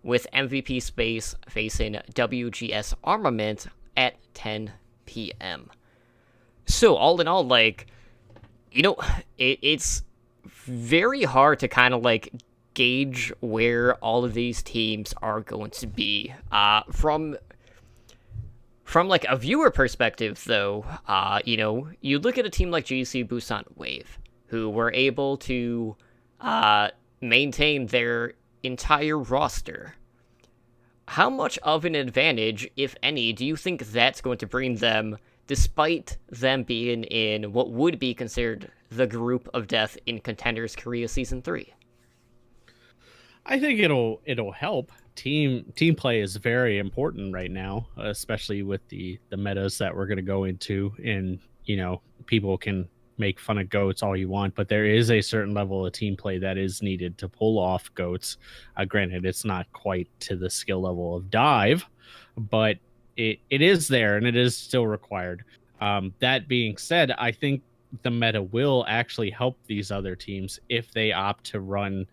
with MVP Space facing WGS Armament at 10 p.m. So, all in all, it's very hard to kind of, gauge where all of these teams are going to be. From a viewer perspective, though, you look at a team like GC Busan Wave, who were able to maintain their entire roster. How much of an advantage, if any, do you think that's going to bring them, despite them being in what would be considered the group of death in Contenders Korea Season 3? I think it'll help. Team play is very important right now, especially with the metas that we're going to go into. And people can make fun of goats all you want, but there is a certain level of team play that is needed to pull off goats. Granted, it's not quite to the skill level of Dive, but it is there and it is still required. That being said, I think the meta will actually help these other teams if they opt to run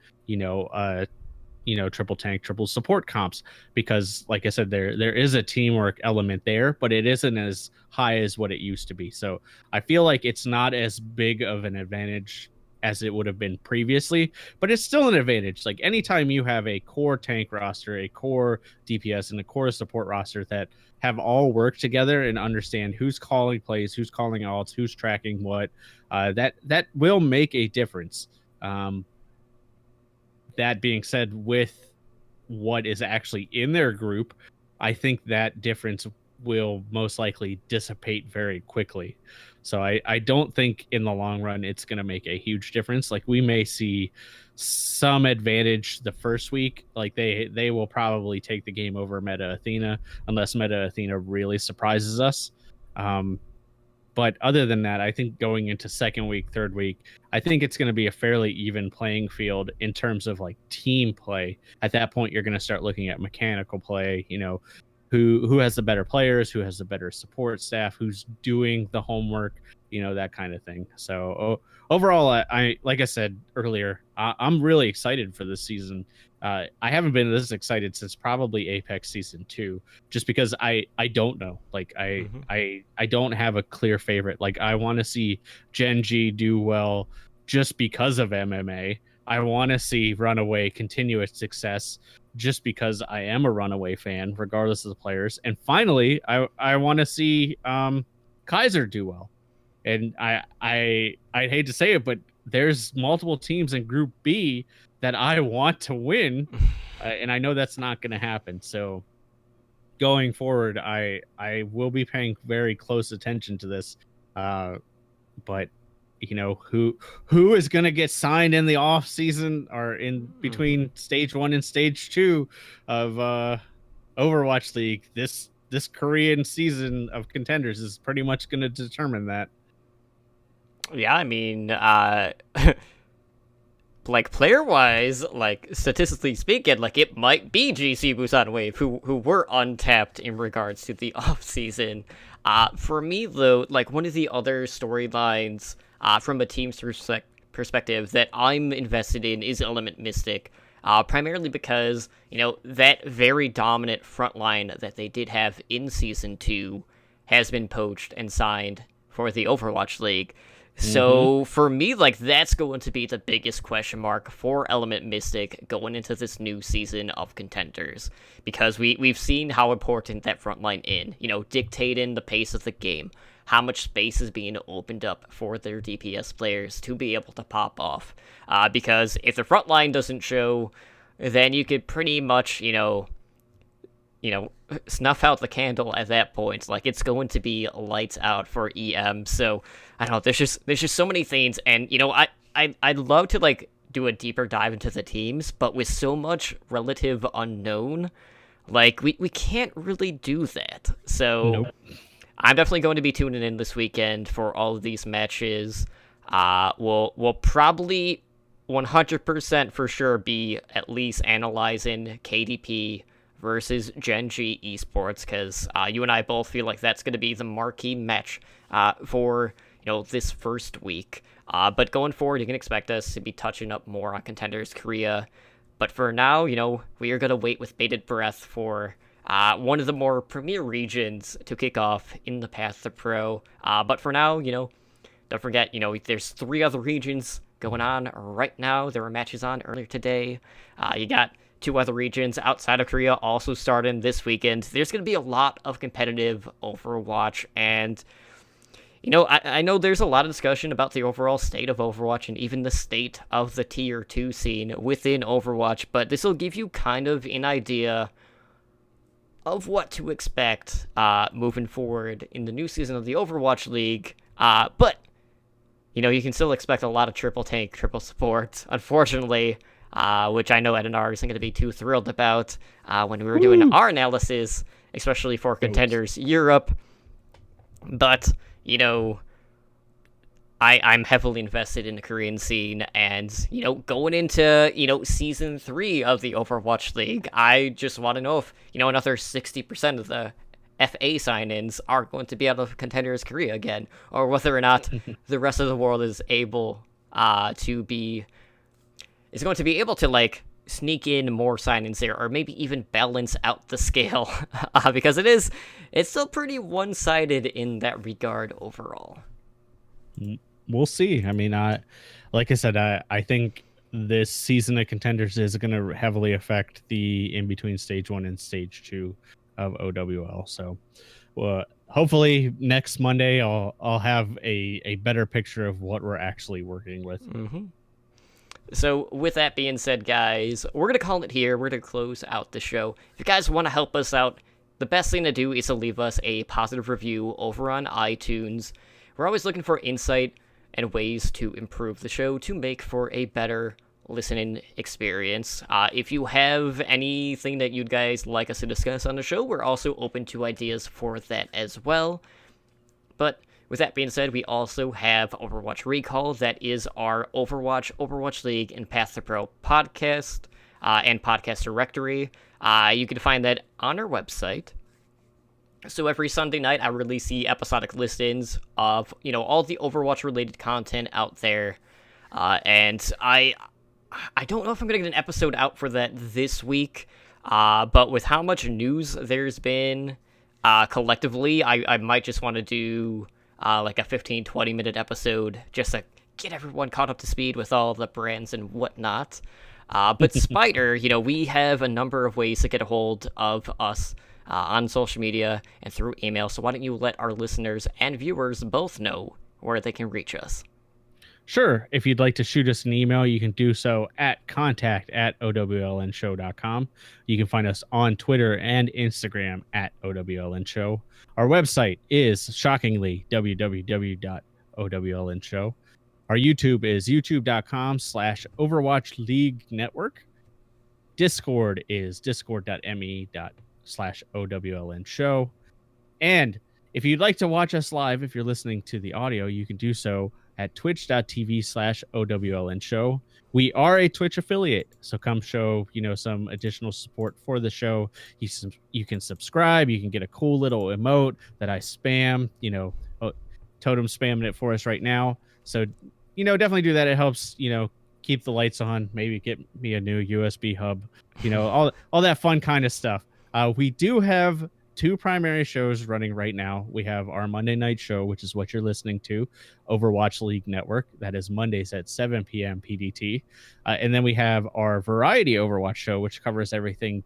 triple tank, triple support comps, because like I said, there is a teamwork element there, but it isn't as high as what it used to be. So I feel like it's not as big of an advantage as it would have been previously, but it's still an advantage. Like anytime you have a core tank roster, a core DPS, and a core support roster that have all worked together and understand who's calling plays, who's calling alts, who's tracking what, that will make a difference. That being said, with what is actually in their group, I think that difference will most likely dissipate very quickly. So I don't think in the long run it's going to make a huge difference. Like we may see some advantage the first week. Like they will probably take the game over Meta Athena unless Meta Athena really surprises us. But other than that, I think going into second week, third week, I think it's going to be a fairly even playing field in terms of team play. At that point, you're going to start looking at mechanical play, who has the better players, who has the better support staff, who's doing the homework, that kind of thing. So overall, I like I said earlier, I'm really excited for this season. I haven't been this excited since probably Apex Season 2, just because I don't know. I don't have a clear favorite. I want to see Genji do well just because of MMA. I want to see Runaway continue its success just because I am a Runaway fan, regardless of the players. And finally, I want to see Kaiser do well. And I'd hate to say it, but there's multiple teams in Group B that I want to win, and I know that's not going to happen. So going forward, I will be paying very close attention to this. But who is going to get signed in the off season or in between stage 1 and stage 2 of Overwatch League. This Korean season of contenders is pretty much going to determine that. Yeah, I mean, like player wise, like statistically speaking, like it might be GC Busan Wave who were untapped in regards to the off season. For me though, like one of the other storylines from a team's perspective that I'm invested in is Element Mystic. Primarily because, that very dominant front line that they did have in Season 2 has been poached and signed for the Overwatch League. So for me, like that's going to be the biggest question mark for Element Mystic going into this new season of contenders, because we've seen how important that front line in, dictating the pace of the game, how much space is being opened up for their DPS players to be able to pop off. Because if the front line doesn't show, then you could pretty much, snuff out the candle at that point. Like it's going to be lights out for EM. So I don't know. There's just so many things, and I'd love to like do a deeper dive into the teams, but with so much relative unknown, like we can't really do that. So Nope. I'm definitely going to be tuning in this weekend for all of these matches. We'll probably 100% for sure be at least analyzing KDP versus Gen G Esports, because you and I both feel like that's going to be the marquee match for this first week. But going forward, you can expect us to be touching up more on Contenders Korea. But for now, we are going to wait with bated breath for one of the more premier regions to kick off in the Path to Pro. But for now, don't forget, there's 3 other regions going on right now. There were matches on earlier today. You got 2 other regions outside of Korea also starting this weekend. There's going to be a lot of competitive Overwatch, and I know there's a lot of discussion about the overall state of Overwatch and even the state of the Tier 2 scene within Overwatch, but this will give you kind of an idea of what to expect moving forward in the new season of the Overwatch League. But you can still expect a lot of triple tank, triple support, unfortunately, which I know Ed and R isn't going to be too thrilled about when we were doing our analysis, especially for Contenders Europe. But, I'm heavily invested in the Korean scene, and, going into, Season 3 of the Overwatch League, I just want to know if, another 60% of the FA sign-ins are going to be out of Contenders Korea again, or whether or not the rest of the world is able is going to be able to, like, sneak in more sign-ins there, or maybe even balance out the scale, because it's still pretty one-sided in that regard overall. We'll see. I mean, like I said, I think this season of Contenders is going to heavily affect the in-between Stage 1 and Stage 2 of OWL. So hopefully next Monday I'll have a better picture of what we're actually working with. So with that being said, guys, we're going to call it here. We're going to close out the show. If you guys want to help us out, the best thing to do is to leave us a positive review over on iTunes. We're always looking for insight and ways to improve the show to make for a better listening experience. If you have anything that you'd guys like us to discuss on the show, we're also open to ideas for that as well. But with that being said, we also have Overwatch Recall. That is our Overwatch League, and Path to Pro podcast and podcast directory. You can find that on our website. So every Sunday night, I release the episodic listings of, all the Overwatch-related content out there. And I don't know if I'm going to get an episode out for that this week, but with how much news there's been collectively, I might just want to do like a 15-20 minute episode just to get everyone caught up to speed with all the brands and whatnot. But Spider, we have a number of ways to get a hold of us on social media and through email, so why don't you let our listeners and viewers both know where they can reach us? Sure. If you'd like to shoot us an email, you can do so at contact@owlnshow.com. You can find us on Twitter and Instagram at @owlnshow. Our website is, shockingly, www.owlnshow. Our YouTube is youtube.com/Overwatch League Network. Discord is discord.me/OWLN show. And if you'd like to watch us live, if you're listening to the audio, you can do so at twitch.tv/OWLN show. We are a Twitch affiliate, so come show, some additional support for the show. You can subscribe. You can get a cool little emote that I spam, Totem spamming it for us right now. So, definitely do that. It helps, keep the lights on, maybe get me a new USB hub, all that fun kind of stuff. We do have 2 primary shows running right now. We have our Monday night show, which is what you're listening to, Overwatch League Network. That is Mondays at 7 p.m. PDT. And then we have our Variety Overwatch show, which covers everything,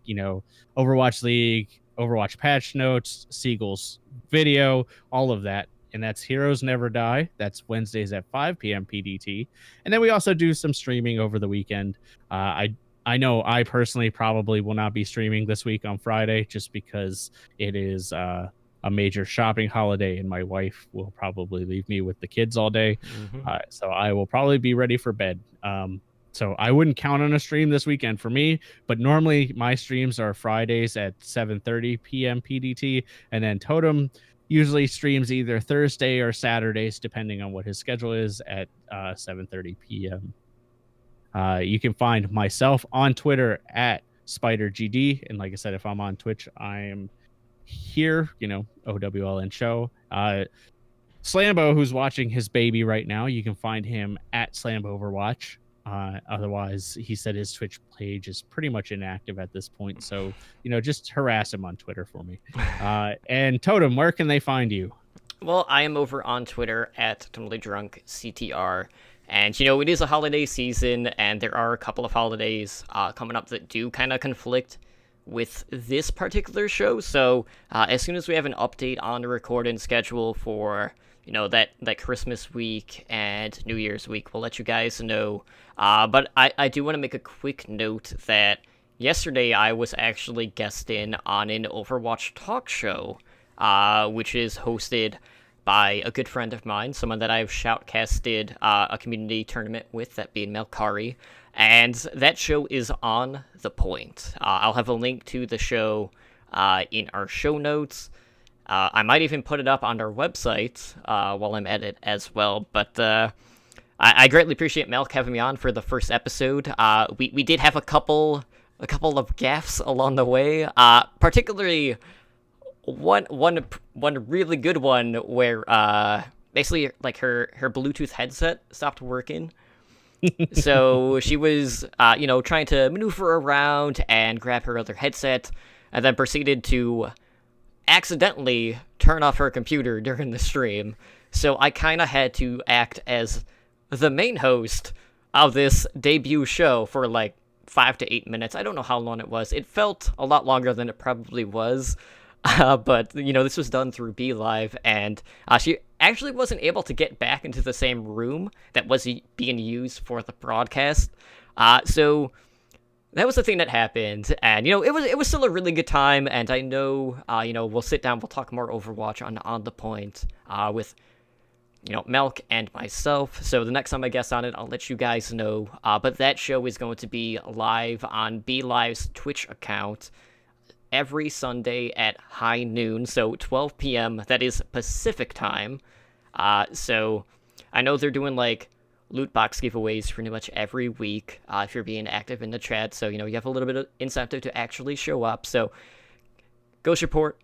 Overwatch League, Overwatch patch notes, Seagull's video, all of that. And that's Heroes Never Die. That's Wednesdays at 5 p.m. PDT. And then we also do some streaming over the weekend. I know I personally probably will not be streaming this week on Friday just because it is a major shopping holiday and my wife will probably leave me with the kids all day. So I will probably be ready for bed. So I wouldn't count on a stream this weekend for me, but normally my streams are Fridays at 7:30 p.m. PDT, and then Totem usually streams either Thursday or Saturdays, depending on what his schedule is, at 7:30 p.m. You can find myself on Twitter at SpiderGD. And like I said, if I'm on Twitch, I am here, OWLN show. Slambo, who's watching his baby right now, you can find him at Slambo Overwatch. Otherwise, he said his Twitch page is pretty much inactive at this point. So, just harass him on Twitter for me. And Totem, where can they find you? Well, I am over on Twitter at TotallyDrunkCTR. And, it is a holiday season, and there are a couple of holidays coming up that do kind of conflict with this particular show. So as soon as we have an update on the recording schedule for, that Christmas week and New Year's week, we'll let you guys know. But I do want to make a quick note that yesterday I was actually guesting on an Overwatch talk show, which is hosted by a good friend of mine, someone that I've shoutcasted a community tournament with, that being Melkari, and that show is On The Point. I'll have a link to the show in our show notes. I might even put it up on our website while I'm at it as well, but I greatly appreciate Melk having me on for the first episode. We did have a couple of gaffes along the way, particularly one really good one where basically like her Bluetooth headset stopped working. So she was trying to maneuver around and grab her other headset, and then proceeded to accidentally turn off her computer during the stream. So I kind of had to act as the main host of this debut show for like 5 to 8 minutes. I don't know how long it was. It felt a lot longer than it probably was. But, this was done through BeLive, and she actually wasn't able to get back into the same room that was being used for the broadcast. So that was the thing that happened, and, it was still a really good time, and I know, we'll sit down, we'll talk more Overwatch on The Point with, Melk and myself. So the next time I guest on it, I'll let you guys know. But that show is going to be live on BeLive's Twitch account every Sunday at high noon, so 12 p.m. That is Pacific time. So I know they're doing like loot box giveaways pretty much every week if you're being active in the chat. So you have a little bit of incentive to actually show up. So go support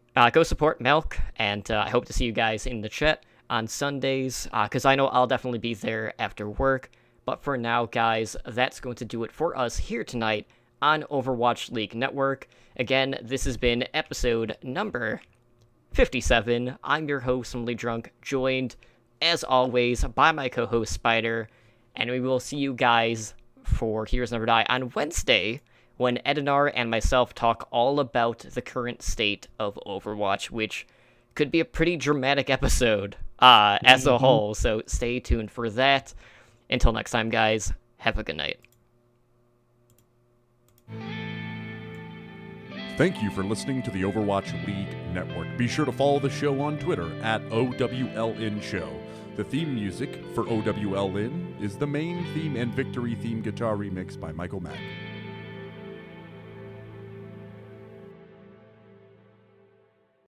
Melk, and I hope to see you guys in the chat on Sundays because I know I'll definitely be there after work. But for now, guys, that's going to do it for us here tonight on Overwatch League Network. Again, this has been episode number 57. I'm your host, Simply Drunk, joined, as always, by my co-host, Spider, and we will see you guys for Heroes Never Die on Wednesday, when Edinar and myself talk all about the current state of Overwatch, which could be a pretty dramatic episode as a whole, so stay tuned for that. Until next time, guys, have a good night. Thank you for listening to the Overwatch League Network. Be sure to follow the show on Twitter at OWLN Show. The theme music for OWL Lin is the main theme and victory theme guitar remix by Michael Mack.